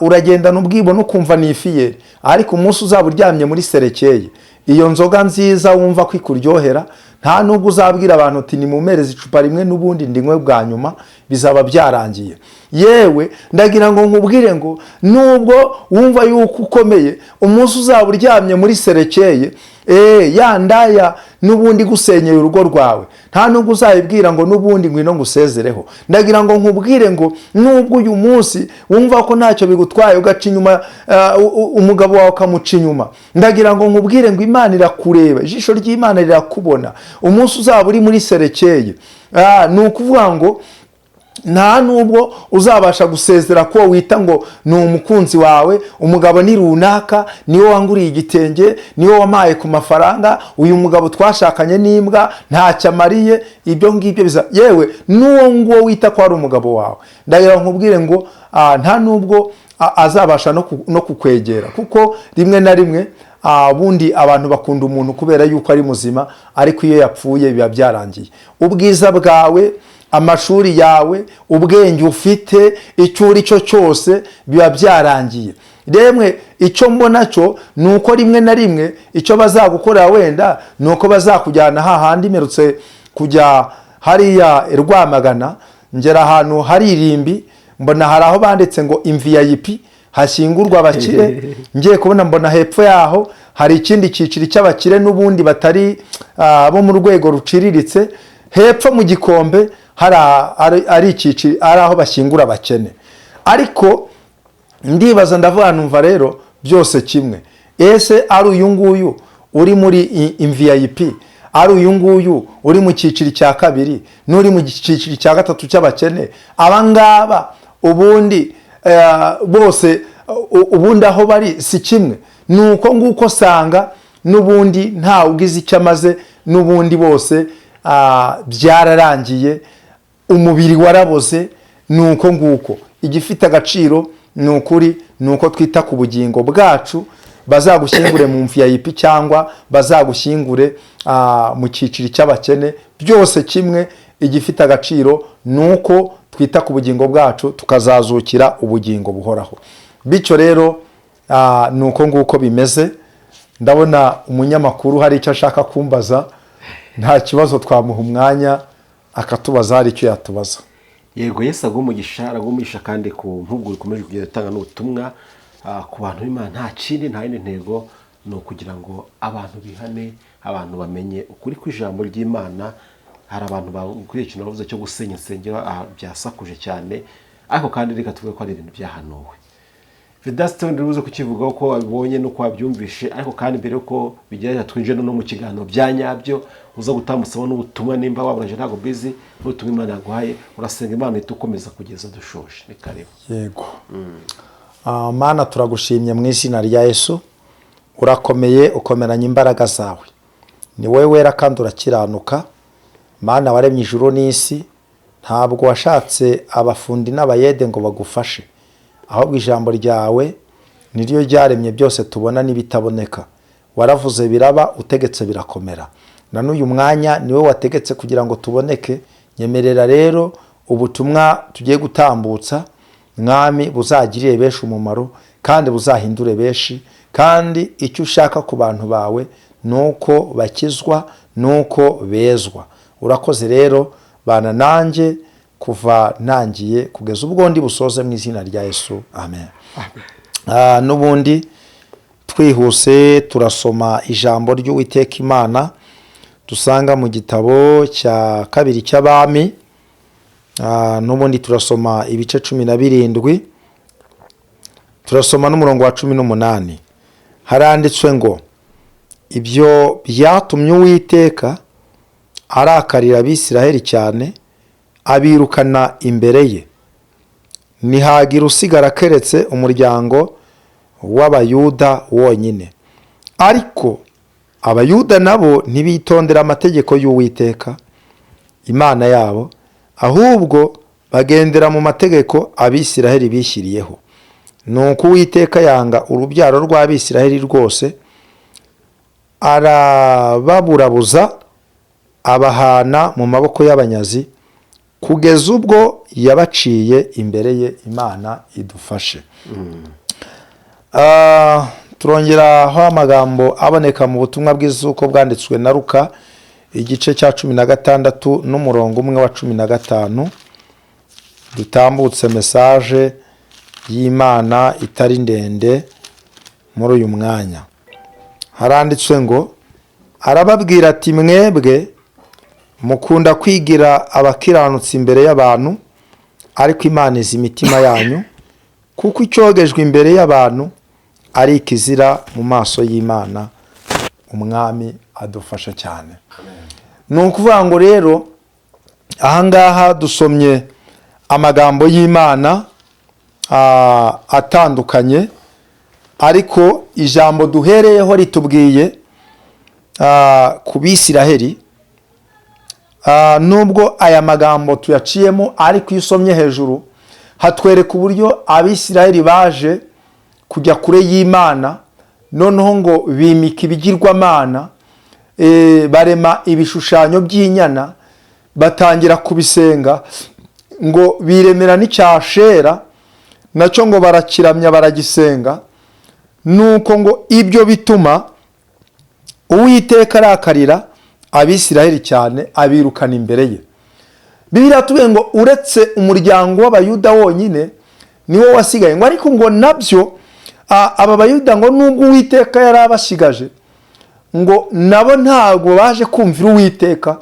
uragendana ubwibone ukumva ni ifiyeri, ariko umunsi uzaba uryamye muri serekeye, iyo nzoga nziza wumva ko ikuryohera, nta nubwo uzabwira abantu uti nimumereze icupa rimwe n'ubundi ndinywe bwa nyuma, bizaba byarangiye. Yewe ndagira ngo nkubwire ngo nubwo wumva yuko ukomeye, umunsi uzaba uryamye muri serekeye, ya ndaya n'ubundi gusenyeye urugo rwawe, nta nubwo uzayibwira ngo n'ubundi ngwino ngusezereho. Ndagira ngo nkubwire ngo nubwo uyu munsi wumva ko ntacyo bigutwaye, ugaca inyuma umugabo wawe ukamuca inyuma, ndagira ngo nkubwire ngo Imana irakureba, ijisho ry'Imana rirakubona. Umunsi uzaba uri muri serekeye, ni ukuvuga ngo nta nubwo uzabasha gusezera ko wita ngo ni umukunzi wawe, umugabo ni runaka, niwe wanguriye igitenge, niwe wamaye ku mafaranga, uyu mugabo twashakanye n'imbwa ntacyo amariye. Ibyo ngibyo yewe n'uwo nguwo wita ko ari umugabo wawe, ndagira nkubwire ngo nta nubwo azabasha no kukwegera, kuko rimwe na rimwe bundi abantu bakunda umuntu kubera yuko ari muzima, ariko iyo yapfuye biba byarangiye. Ubwiza bwawe, amashuri yawe, ubwenge ufite, icyo uri cyo cyose biba byarangiye. Remwe icyo mbona cyo ni uko rimwe na rimwe icyo bazagukorera wenda ni uko bazakujyana hahandi. Merutse kujya hariya Rwamagana, ngera ahantu hari irimbi, mbona hari aho banditse ngo VIP hashyingurwa abakire. Ngiye kubona mbona hepfo yaho hari ikindi cyiciro cy'abakire n'ubundi batari bo mu rwego ruciriritse. Hepfo mu gikombe ari icyiciro, ari aho bashyingura abakene. Ariko ndibaza ndavuga numva rero byose kimwe. Ese ari uyu nguyu uri muri VIP, ari uyu nguyu uri mu cyiciro cya kabiri, n'uri mu cyiciro cya gatatu cy'abakene, abangaba ubundi bose ubundi aho bari si kimwe. Nuko nguko sanga n'ubundi nta ugize icyo amaze, n'ubundi bose byararangiye, umubiri waraboze. Nuko nguko igifite agaciro ni ukuri, nuko twita ku bugingo bwacu. Bazagushyingure mu VIP cyangwa bazagushyingure mu cyiciro cy'abakene, byose kimwe. Igifite agaciro nuko twita ku bugingo bwacu, tukazazukira ubugingo buhoraho. Bityo rero nuko nguko bimeze. Ndabona umunyamakuru hari icyo ashaka kumbaza, nta kibazo twamuha umwanya akatubaza hari icyo yatubaza. Yego, Yesu agumugisha kandi ku mpuguro ikomeje kugenda itanga n'ubutumwa ku bantu b'Imana. Nta kindi, nta yindi ntego, ni ukugira ngo abantu bihane, abantu bamenye ukuri kw'ijambo ry'Imana. Hari abantu bakuriye ikintu bavuze cyo gusenya insengero byasakuje cyane, ariko kandi reka tuvuge ko ari ibintu byahanuwe. Vedaste ndi buze kukivugaho ko wabibonye no kwabyumvishe, ariko kandi mbere yuko bigerageza twinjira no mu kiganiro bya nyabyo uza gutambutsaho n'ubutumwa, nimba waburaje ntago busy n'ubutumwa Imana yaguhaye, urasenga Imana itukomeza kugeza dushoje. Ni karibu. Yego. Mana turagushimye mu izina rya Yesu, urakomeye ukomeranye imbaraga zawe, ni wowe wera kandi urakiranuka. Mana waremye ijuru n'isi, ntabwo washatse abafundi n'abayede ngo bagufashe, ahubwo ijambo ryawe niryo ryaremye byose tubona n'ibitaboneka. Waravuze biraba, utegetse birakomera, na n'uyu mwanya niwe wategetse kugira ngo tuboneke. Nyemerera rero ubutumwa tugiye gutambutsa mwami buzagirire benshi umumaro kandi buzahindure benshi, kandi icyo ushaka ku bantu bawe nuko bakizwa, nuko bezwa. Urakoze rero, bana nanjye kuva ntangiye kugeza ubwo ndi busoze mu izina rya Yesu, amen. N'ubundi twihuse turasoma ijambo ry'Uwiteka Imana dusanga mu gitabo cya kabiri cy'Abami. N'ubundi turasoma ibice 17, turasoma n'umurongo wa 18. Haranditswe ngo, ibyo byatumye Uwiteka arakarira Abisiraheli cyane, abirukana imbere ye, ntihagira usigara keretse umuryango w'Abayuda wonyine. Ariko Abayuda nabo ntibitondera amategeko y'Uwiteka Imana yabo, ahubwo bagendera mu mategeko Abisiraheli bishyiriyeho. Nuko Uwiteka yanga urubyaro rw'Abisiraheli rwose, arababurabuza, abahana mu maboko y'abanyazi, kugeza ubwo yabaciye imbere ye. Imana idufashe. Turongeraho amagambo aboneka mu butumwa bwiza uko bwanditswe na Luka igice cya 16 n'umurongo umwe wa 15. Dutambutse message y'Imana itari ndende muri uyu mwanya. Haranditswe ngo, arababwira ati, mwebwe mukunda kwigira abakiranutsi imbere y'abantu, ariko Imana izi imitima yanyu, kuko icyogejwe imbere y'abantu ari ikizira mu maso y'Imana. Umwami adufasha cyane. Ni ukuvuga ngo rero ahangaha dusomye amagambo y'Imana atandukanye, ariko ijambo duhereyeho ritubwiye ku Bisiraheli. Nubwo aya magambo tuyaciyemo, ariko iyo usomye hejuru hatwereka uburyo Abisiraheli baje kujya kure y'Imana, noneho ngo bimika ibigirwamana, barema ibishushanyo by'inyana, batangira kubisenga, ngo biremera n'icyashera nacyo ngo barakiramya baragisenga. Nuko ngo ibyo bituma Uwiteka arakarira Abisiraheli cyane, abirukana imbere ye. Bibiliya tuvuga ngo uretse umuryango w'Abayuda wonyine niwo wasigaye, ngo ariko ngo nabyo aba Bayuda ngo nubwo Uwiteka yari abasigaje, ngo nabo ntabwo baje kumvira Uwiteka,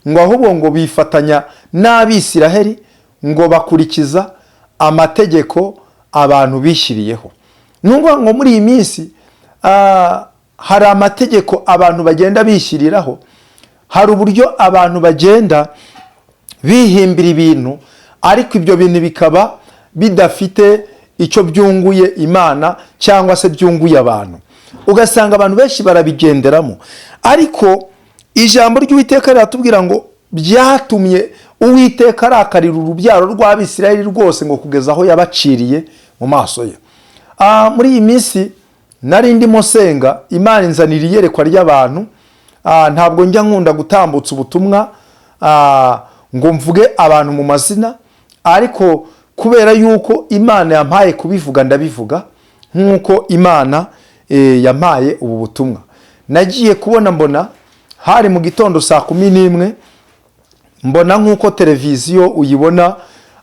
ngo ahubwo ngo bifatanya n'Abisiraheli, ngo bakurikiza amategeko abantu bishyiriyeho. Nubwo ngo muri iyi minsi hari amategeko abantu bagenda bishyiriraho, hari uburyo abantu bagenda bihimbira ibintu, ariko ibyo bintu bikaba bidafite icyo byunguye Imana cyangwa se byunguye abantu. Ugasanga abantu benshi barabigenderamo, ariko ijambo ry'Uwiteka riratubwira ngo byatumye Uwiteka arakarira urubyaro rw'Abisiraheli rwose, ngo kugeza aho yabaciriye mu maso ye. Muri iyi minsi nari ndimo senga, Imana inzanira iyerekwa ry'abantu. Ntabwo njya nkunda gutambutsa ubutumwa ngo mvuge abantu mu mazina, ariko kubera yuko Imana yampaye kubivuga ndabivuga nk'uko Imana yampaye ubu butumwa. Nagiye kubona mbona hari mu gitondo saa 11, mbona nk'uko televiziyo uyibona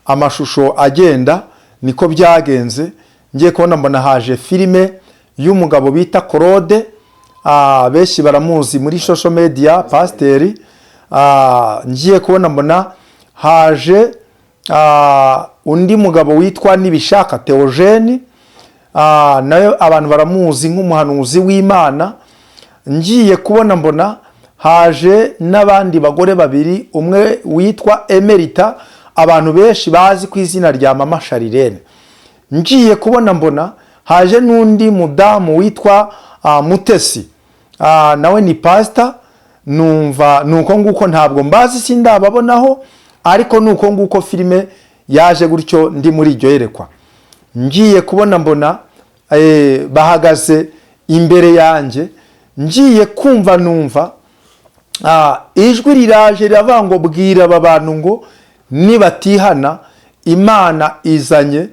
amashusho agenda, niko byagenze. Ngiye kubona mbona haje filime y'umugabo bita Claude, benshi baramuzi muri social media, pasiteri. Ngiye kubona mbona haje undi mugabo witwa Nibishaka Theogene, nayo abantu baramuzi nk'umuhanuzi w'Imana. Ngiye kubona mbona haje n'abandi bagore babiri, umwe witwa Emerita abantu benshi bazi ku izina rya Mama Sharirene. Ngiye kubona mbona haje n'undi mudamu witwa Mutesi, nawe ni pastor. Numva nuko nguko, ntabwo mbazi sindababonaho, ariko nuko nguko filime yaje gutyo ndi muri iryo yerekwa. Ngiye kubona mbona bahagaze imbere yanjye, ngiye kumva numva ijwi riraje riravuga ngo bwira aba bantu ngo nibatihana Imana izanye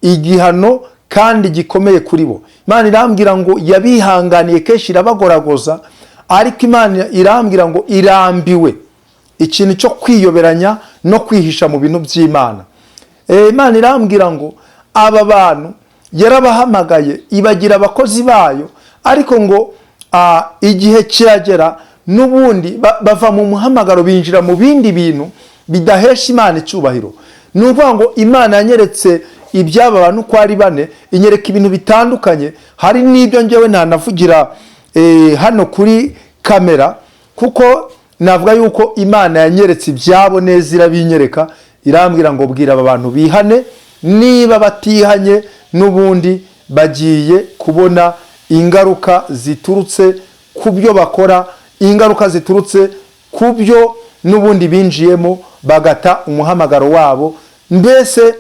igihano kandi gikomeye kuri bo. Imana irambwira ngo yabihanganiye kenshi irabagoragoza, ariko Imana irambwira ngo irambiwe ikintu cyo kwiyoberanya no kwihisha mu bintu by'Imana. Imana irambwira ngo aba bantu yarabahamagaye ibagira abakozi bayo, ariko ngo igihe kiragera n'ubundi bava mu muhamagaro binjira mu bindi bintu bidahesha Imana icyubahiro. Ni ukuvuga ngo Imana yanyeretse iby'aba bantu uko ari bane, inyereka ibintu bitandukanye. Hari n'ibyo njyewe ntanavugira hano kuri kamera, kuko navuga yuko Imana yanyeretse ibyabo neza, irabinyereka, irambwira ngo bwira aba bantu bihane, niba batihanye n'ubundi bagiye kubona ingaruka ziturutse ku byo bakora, ingaruka ziturutse ku byo n'ubundi binjiyemo bagata umuhamagaro wabo, mbese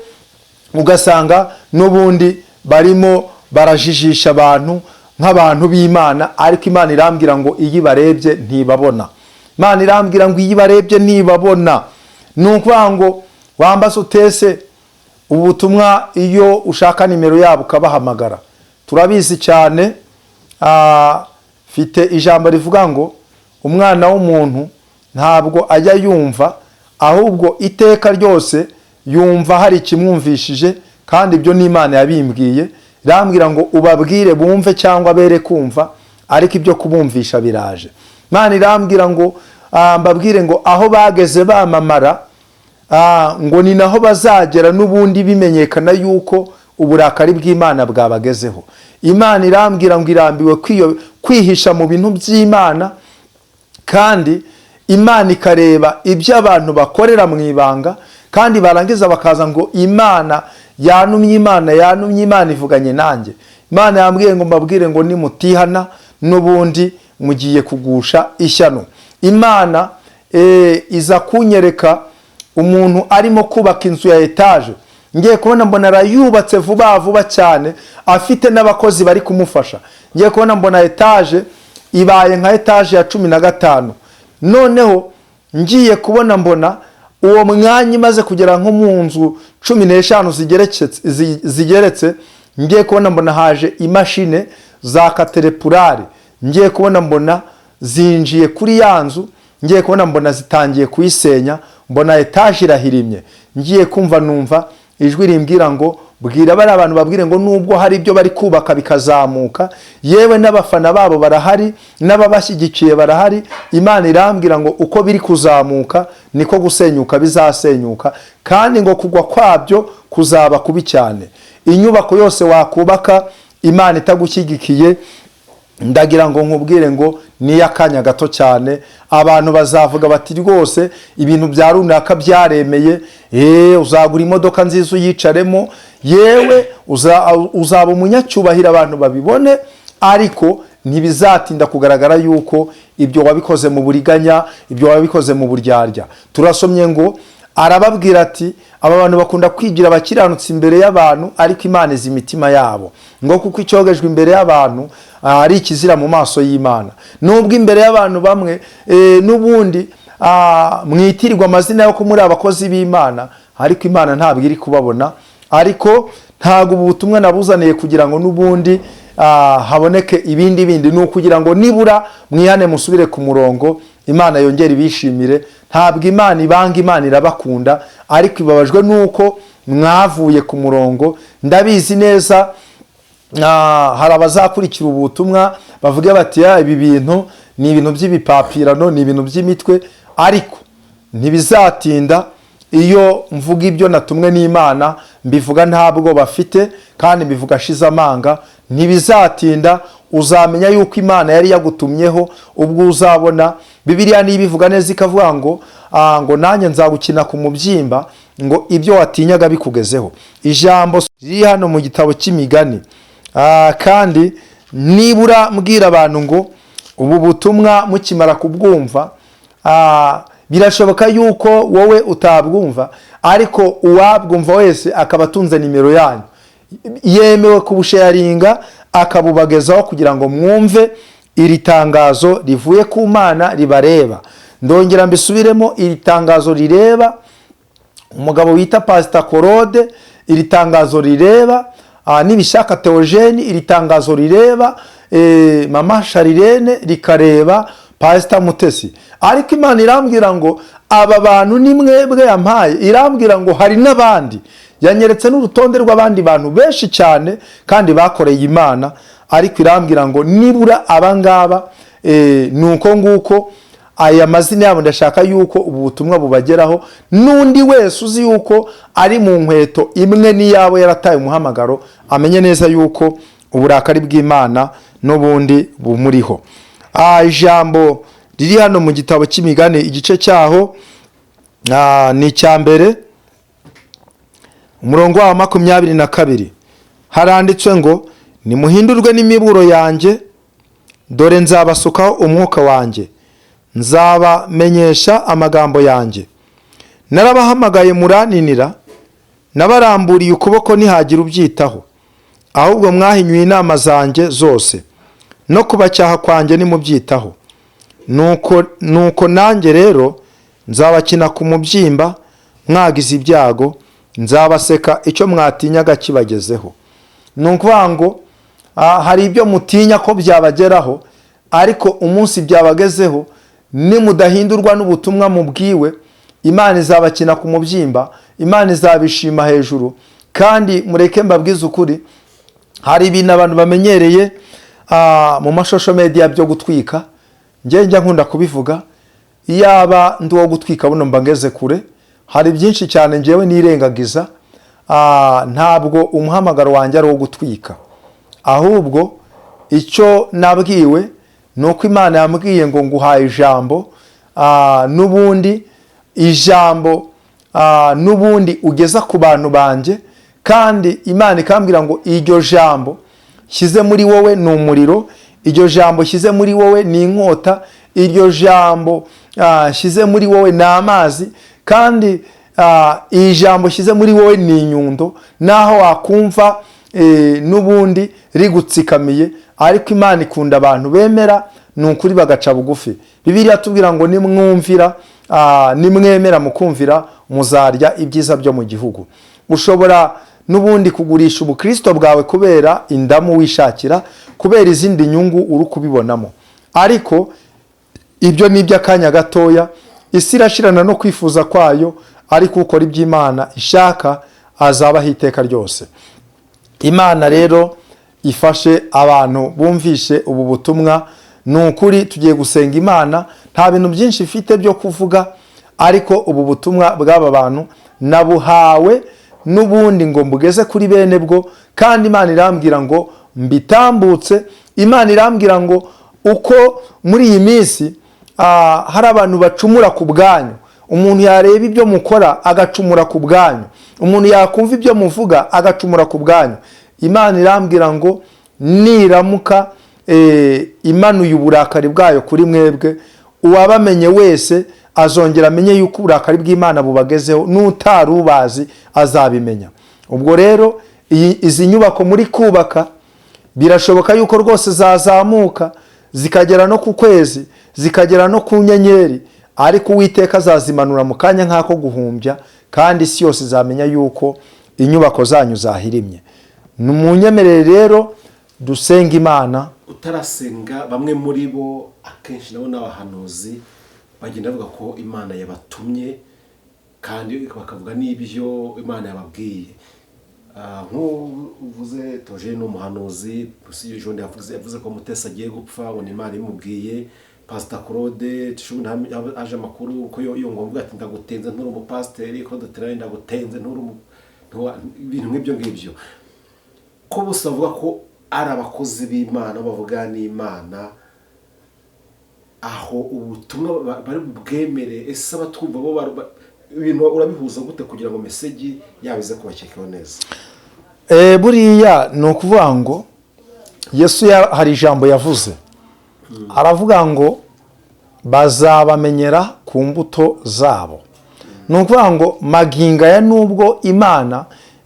ugasanga n'ubundi barimo barajijisha abantu nk'abantu b'Imana, ariko Imana irambwira ngo iyi barebye ntibabona. Imana irambwira ngo iyi barebye ntibabona. Ni ukuvuga ngo wambaze utese ubutumwa, iyo ushaka nimero yabo ukabahamagara, turabizi cyane. Fite ijambo rivuga ngo umwana w'umuntu ntabwo ajya yumva, ahubwo iteka ryose yumva hari ikimwumvishije, kandi ibyo ni Imana yabimbwiye. Irambwira ngo ubabwire bumve cyangwa bere kumva, ariko ibyo kubumvisha biraje. Imana irambwira ngo mbabwire ngo aho bageze bamamara, ngo ni naho bazagera n'ubundi bimenyekana yuko uburakari bw'Imana bwabagezeho. Imana irambwira ngo irambiwe kwihisha mu bintu by'Imana, kandi Imana ikareba ibyo abantu bakorera mu ibanga, kandi barangiza bakaza ngo Imana yanumye, Imana yanumye, Imana ivuganye nanjye. Imana yambwiye ngo mbabwire ngo nimutihana n'ubundi mugiye kugusha ishyano. Imana iza kunyereka umuntu arimo kubaka inzu ya etaje. Ngiye kubona mbona arayubatse vuba vuba cyane, afite n'abakozi bari kumufasha. Ngiye kubona mbona etaje ibaye nka etaje ya 15. Noneho ngiye kubona mbona uwo mwanya imaze kugera nko mu nzu 15 zigeretse. Ngiye kubona mbona haje imashine za katerepurari. Ngiye kubona mbona zinjiye kuri ya nzu. Ngiye kubona mbona zitangiye kuyisenya, mbona etaje irahirimye. Ngiye kumva numva ijwi rimbwira ngo bwira bari abantu babwire ngo nubwo hari ibyo bari kubaka bikazamuka, yewe n'abafana babo barahari, n'ababashyigikiye barahari. Imana irambwira ngo uko biri kuzamuka niko gusenyuka bizasenyuka, kandi ngo kugwa kwabyo kuzaba kubi cyane. Inyubako yose wakubaka Imana itagushyigikiye, ndagira ngo nkubwire ngo ni yakanya gato cyane. Abantu bazavuga bati rwose ibintu bya runaka byaremeye, uzagura imodoka nziza uyicaremo, yewe uzaba umunyacyubahiro abantu babibone, ariko ntibizatinda kugaragara yuko ibyo wabikoze mu buriganya, ibyo wabikoze mu buryarya. Turasomye ngo arababwira ati aba bantu bakunda kwigira abakiranutsi imbere y'abantu, ariko Imana izi imitima yabo. Ngo kuko icyogejwe imbere y'abantu ari ikizira mu maso y'Imana. Nubwo imbere y'abantu bamwe n'ubundi mwitirirwa amazina yo ko muri abakozi b'Imana, ariko Imana ntabwo iri kubabona. Ariko ntabwo ubu butumwa nabuzaniye kugira ngo n'ubundi haboneke ibindi bindi, ni ukugira ngo nibura mwihane musubire ku murongo, Imana yongera ibishimire. Ntabwo Imana ibanga, Imana irabakunda, ariko ibabajwe nuko mwavuye ku murongo. Ndabizi neza hari abazakurikira ubutumwa bavuga bati ibi bintu ni ibintu by'ibipapirano, ni ibintu by'imitwe, ariko ntibizatinda iyo mvuga ibyo natumwe n'Imana mbivuga ntabwo bafite kandi mbivuga ashize amanga, ntibizatinda uzamenya yuko Imana yari yagutumyeho. ubwo uzabona Bibiliya nibivuga neza ikavuga ngo nanjye nzagukina ku mubyimba, ngo ibyo watinyaga bikugezeho. Ijambo riri hano mu gitabo cy'Imigani. Kandi nibura mbwira abantu ngo ubu butumwa mukimara kubwumva, birashoboka yuko wowe utabwumva, ariko uwabwumva wese akaba atunze nimero yanyu, yemewe kubusharinga akabubagezaho kugira ngo mwumve iri tangazo rivuye ku Mana ribareba. Ndongera mbisubiremo, iri tangazo rireba umugabo wita Pastor Claude, iri tangazo rireba Nibishaka Theogene, iri tangazo rireba Mama Sharirene, rikareba Pastor Mutesi. Ariko Imana irambwira ngo aba bantu ni mwebwe yampaye, irambwira ngo hari n'abandi, yanyeretse n'urutonde rw'abandi bantu benshi cyane kandi bakoreye Imana, ariko irambwira ngo nibura abangaba nuko nguko aya mazina yabo ndashaka yuko ubu butumwa bubageraho. Nundi wese uzi yuko ari mu nkweto imwe n'iyabo yarataye umuhamagaro, amenye neza yuko uburakari bw'Imana n'ubundi bumuriho. Ijambo riri hano mu gitabo cy'Imigani, igice cyaho ni icya mbere, umurongo wa 22, haranditswe ngo nimuhindurwe n'imiburo yanjye, dore nzabasukaho umwuka wanjye, nzabamenyesha amagambo yanjye. Narabahamagaye muraninira, nabaramburiye ukuboko ntihagira ubyitaho, ahubwo mwahinyuye inama zanjye zose, no kubacyaha kwanjye nimubyitaho. Nuko nanjye rero nzabakina ku mubyimba, mwagize ibyago, nzabaseka icyo mwatinyaga kibagezeho. Nukuvuga ngo hari ibyo mutinya ko byabageraho, ariko umunsi byabagezeho nimudahindurwa n'ubutumwa mubwiwe, Imana izabakina ku mubyimba, Imana izabishima hejuru. Kandi mureke mbabwize ukuri, hari ibintu abantu bamenyereye mu mashosho media byo gutwika. Njya nkunda kubivuga, iyaba ndi wo gutwika buno mbangeze kure. Hari byinshi cyane njewe nirengagiza, ntabwo umuhamagaro wanjye ari wo gutwika, ahubwo icyo nabwiwe nuko Imana yambwiye ngo nguhaye ijambo, n'ubundi ijambo n'ubundi ugeza ku bantu banjye. Kandi Imana ikambwira ngo iryo jambo shyize muri wowe ni umuriro, iryo jambo shyize muri wowe ni inkota, iryo jambo shyize muri wowe ni amazi, kandi iri jambo shyize muri wowe ni inyundo. Naho wakumva n'ubundi rigutsikamiye, ariko Imana ikunda abantu bemera nukuri bagaca bugufi. Bibiliya tubwira ngo nimwumvira, nimwemera mukumvira, muzarya ibyiza byo mu gihugu. Ushobora n'ubundi kugurisha ubukristo bwawe kubera indamu wishakira, kubera izindi nyungu uri kubibonamo, ariko ibyo ni iby'akanya gatoya. Isi irashirana no kwifuza kwayo, ariko ukora iby'Imana ishaka azabaho iteka ryose. Imana rero ifashe abantu bumvishe ubu butumwa. Nukuri tugiye gusenga Imana, nta bintu byinshi ifite byo kuvuga, ariko ubu butumwa bw'aba bantu nabuhawe n'ubundi ngo mbugeze kuri bene bwo. Kandi Imana irambwira ngo mbitambutse. Imana irambwira ngo uko muri iyi minsi hari abantu bacumura ku bwanyu, umuntu yareba ibyo mukora agacumura ku bwanyu, umuntu yakumva ibyo muvuga agacumura ku bwanyu. Imana irambwira ngo niramuka imanuye uburakari bwayo kuri mwebwe, uwabamenye wese azongera amenye yuko uburakari bw'Imana bubagezeho, n'utarubazi azabimenya. Ubwo rero izi nyubako muri kubaka birashoboka yuko rwose zazamuka zikagera no ku kwezi, zikagera no ku nyenyeri, ariko Uwiteka azazimanura mu kanya nk'ako guhumbya, kandi isi yose izamenya yuko inyubako zanyu zahirimye. Numunyemerere rero dusenga Imana. Utarasenga bamwe muri bo akenshi nabo n'abahanuzi bagenda bavuga ko Imana yabatumye, kandi bakavuga n'ibyo Imana yababwiye. Nk'uvuze Theogene n'umuhanuzi, Bruce Jones yavuze ko Mutesi agiye gupfa, ngo Imana imubwiye. Pastor Claude tushubu aje amakuru ko yo ngombwa ati ndagutenze nturi umupasiteri Claude Terrain ndagutenze nturi ibintu nk'ibyo ko bose bavuga ko ari abakozi b'Imana bavuga n'Imana aho ubutumwa bari bwemere ese abatwumva bo ibintu urabihuza gute kugira ngo message yabize kubakekaho neza? Buriya ni ukuvuga ngo Yesu hari ijambo yavuze aravuga ngo bazabamenyera ku mbuto zabo. Ni ukuvuga ngo maginga ya nubwo Imana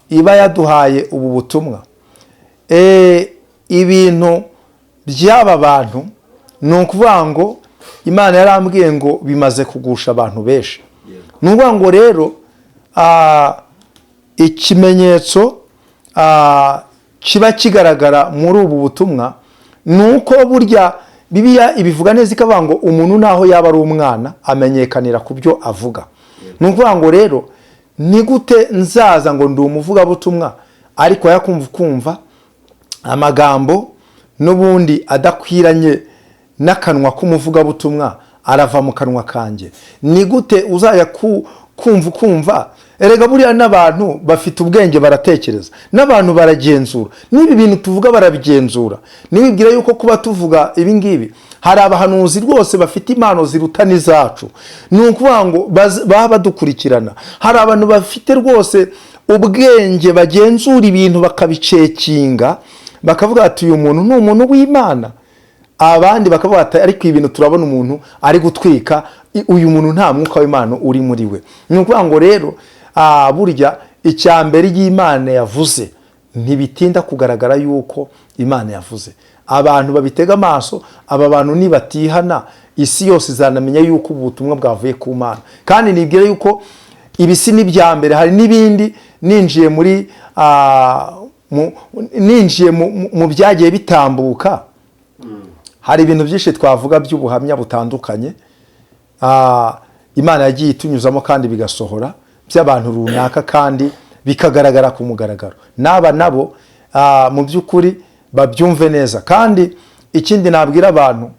iba yaduhaye ubu butumwa ibintu by'aba bantu ni ukuvuga ngo Imana yarambwiye ngo bimaze kugusha abantu benshi. Ni ukuvuga ngo rero ikimenyetso kiba kigaragara muri ubu butumwa ni uko burya Bibiliya ibivuga neza ikavuga ngo umuntu naho yaba ari umwana amenyekanira ku byo avuga. Ni ukuvuga ngo rero ni gute nzaza ngo ndi umuvugabutumwa ariko yakumva amagambo n'ubundi adakwiranye n'akanwa k'umuvugabutumwa arava mu kanwa kanjye? Ni gute uzajya kumva erega buriya n'abantu bafite ubwenge baratekereza, n'abantu baragenzura, n'ibi bintu tuvuga barabigenzura. Niwibwira yuko kuba tuvuga ibi ngibi hari abahanuzi rwose bafite impano ziruta n'izacu, ni ukuvuga ngo baba badukurikirana. Hari abantu bafite rwose ubwenge bagenzura ibintu bakabicekinga bakavuga ati uyu muntu ni umuntu w'Imana. Abandi bakavuga ati ariko ibintu turabona umuntu ari gutwika, uyu muntu nta mwuka w'Imana uri muri we. Ni ukuvuga ngo rero burya icyambere y'Imana yavuze ntibitinda kugaragara yuko Imana yavuze. Abantu babitega amaso, aba bantu nibatihana isi yose izanamenya yuko ubutumwa bwavuye ku Mana. Kandi nibwira yuko ibisi n'ibyambere hari n'ibindi ninjiye muri mu byagiye bitambuka. Hari ibintu byinshi twavuga by'ubuhamya butandukanye Imana yagiye itunyuzamo kandi bigasohora by'abantu runaka kandi bikagaragara ku mugaragaro. Naba nabo mu by'ukuri babyumve neza. Kandi ikindi nabwira abantu,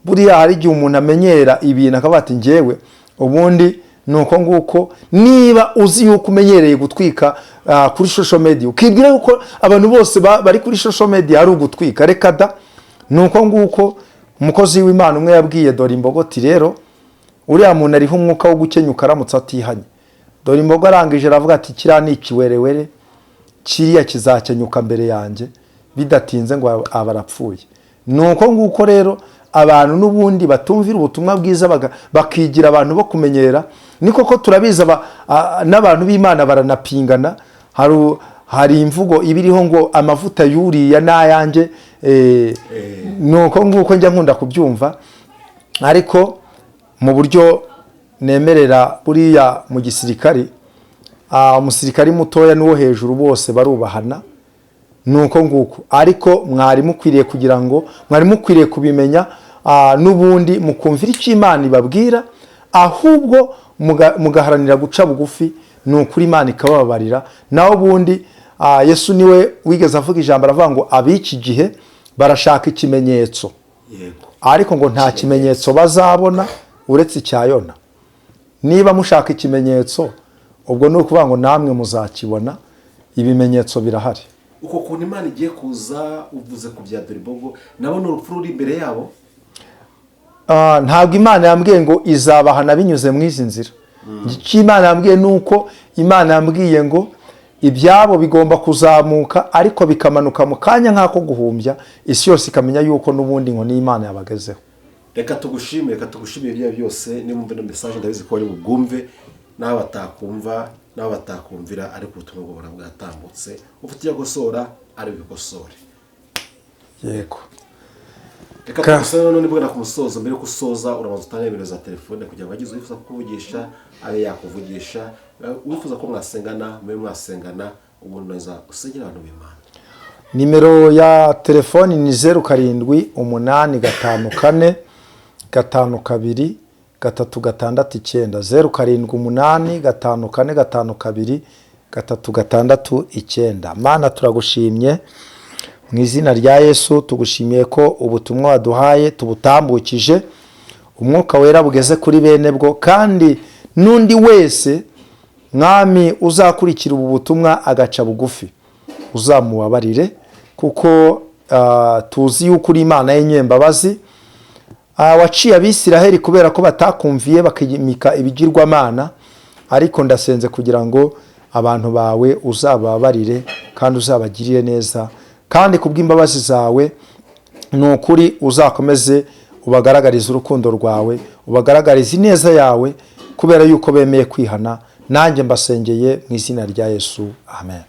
buriya hari igihe umuntu amenyera ibintu akavuga ati njyewe ubundi nuko nguko. Niba uzi yuko umenyereye gutwika kuri social media ukibwira yuko abantu bose bari kuri social media ari ugutwika, reka da. Nuko nguko umukozi w'Imana umwe yabwiye Dorimbogo ati rero uriya muntu ariho umwuka wo gukenyuka aramutse atihanye. Dorimbogo arangije aravuga ati kiriya ni ikiwerewere, kiriya kizakenyuka mbere yanjye bidatinze ngo abarapfuye. Nuko nguko rero abantu n'ubundi batumvira ubutumwa bwiza bakigira abantu bo kumenyera. Ni koko turabiza n'abantu b'Imana baranapingana. Hari imvugo ibiriho ngo amavuta yuriya n'ayanjye. Nuko nguko njya nkunda kubyumva, ariko mu buryo nemerera buriya mu gisirikari umusirikari mutoya n'uwo hejuru bose barubahana. Nuko nguko ariko mwari mukwiriye kugira ngo mwari mukwiriye kubimenya n'ubundi mukumvira icyo Imana ibabwira, ahubwo mugaharanira guca bugufi. Ni ukuri Imana ikababarira. Naho ubundi Yesu niwe wigeze avuga ijambo aravuga ngo ab'iki gihe barashaka ikimenyetso, ariko ngo nta kimenyetso bazabona uretse icya Yona. Niba mushaka ikimenyetso ubwo ni ukuvuga ngo namwe muzakibona. Ibimenyetso birahari. Uko kuntu Imana igiye kuza uvuze ku bya Dorimbogo nabo n'urupfu ruri imbere yabo. Ntabwo Imana yambwiye ngo izabahana binyuze mu izi nzira. Icyo Imana yambwiye nuko Imana yambwiye ngo ibyabo bigomba kuzamuka ariko bikamanuka mu kanya nk'ako guhumbya, isi yose ikamenya yuko n'ubundi ngo ni Imana yabagezeho. Reka tugushimire ibyo byose. Nimba no message ndabizi ko ari bugumve naho batakumva naho batakumvira, ariko ubutumwa bwo bwatambutse ufite gusora ari bikosore. Yego. Reka tusana none bwo nakumusoza. Mbere kusoza urabanza utanga nimero za telefone kugira ngo agize wifuza kuvugisha abe yakuvugisha, wifuza ko mwasengana umuntu neza usengera abantu b'Imana. Nimero ya telefoni ni 078545 52 369 078545 369. Mana turagushimye mu izina rya Yesu, tugushimiye ko ubutumwa waduhaye tubutambukije umwuka wera bugeze kuri bene bwo, kandi n'undi wese mwami uzakurikira ubu butumwa agaca bugufi uzamubabarire, kuko tuzi yuko uri Imana y'inyembabazi, waciye Abisiraheli kubera ko batakumviye bakimika ibigirwamana, ariko ndasenze kugira ngo abantu bawe uzababarire kandi uzabagirire neza, kandi kubw'imbabazi zawe ni ukuri uzakomeze ubagaragariza urukundo rwawe, ubagaragariza ineza yawe, kubera yuko bemeye kwihana. Nanjye mbasengeye mu izina rya Yesu, amen.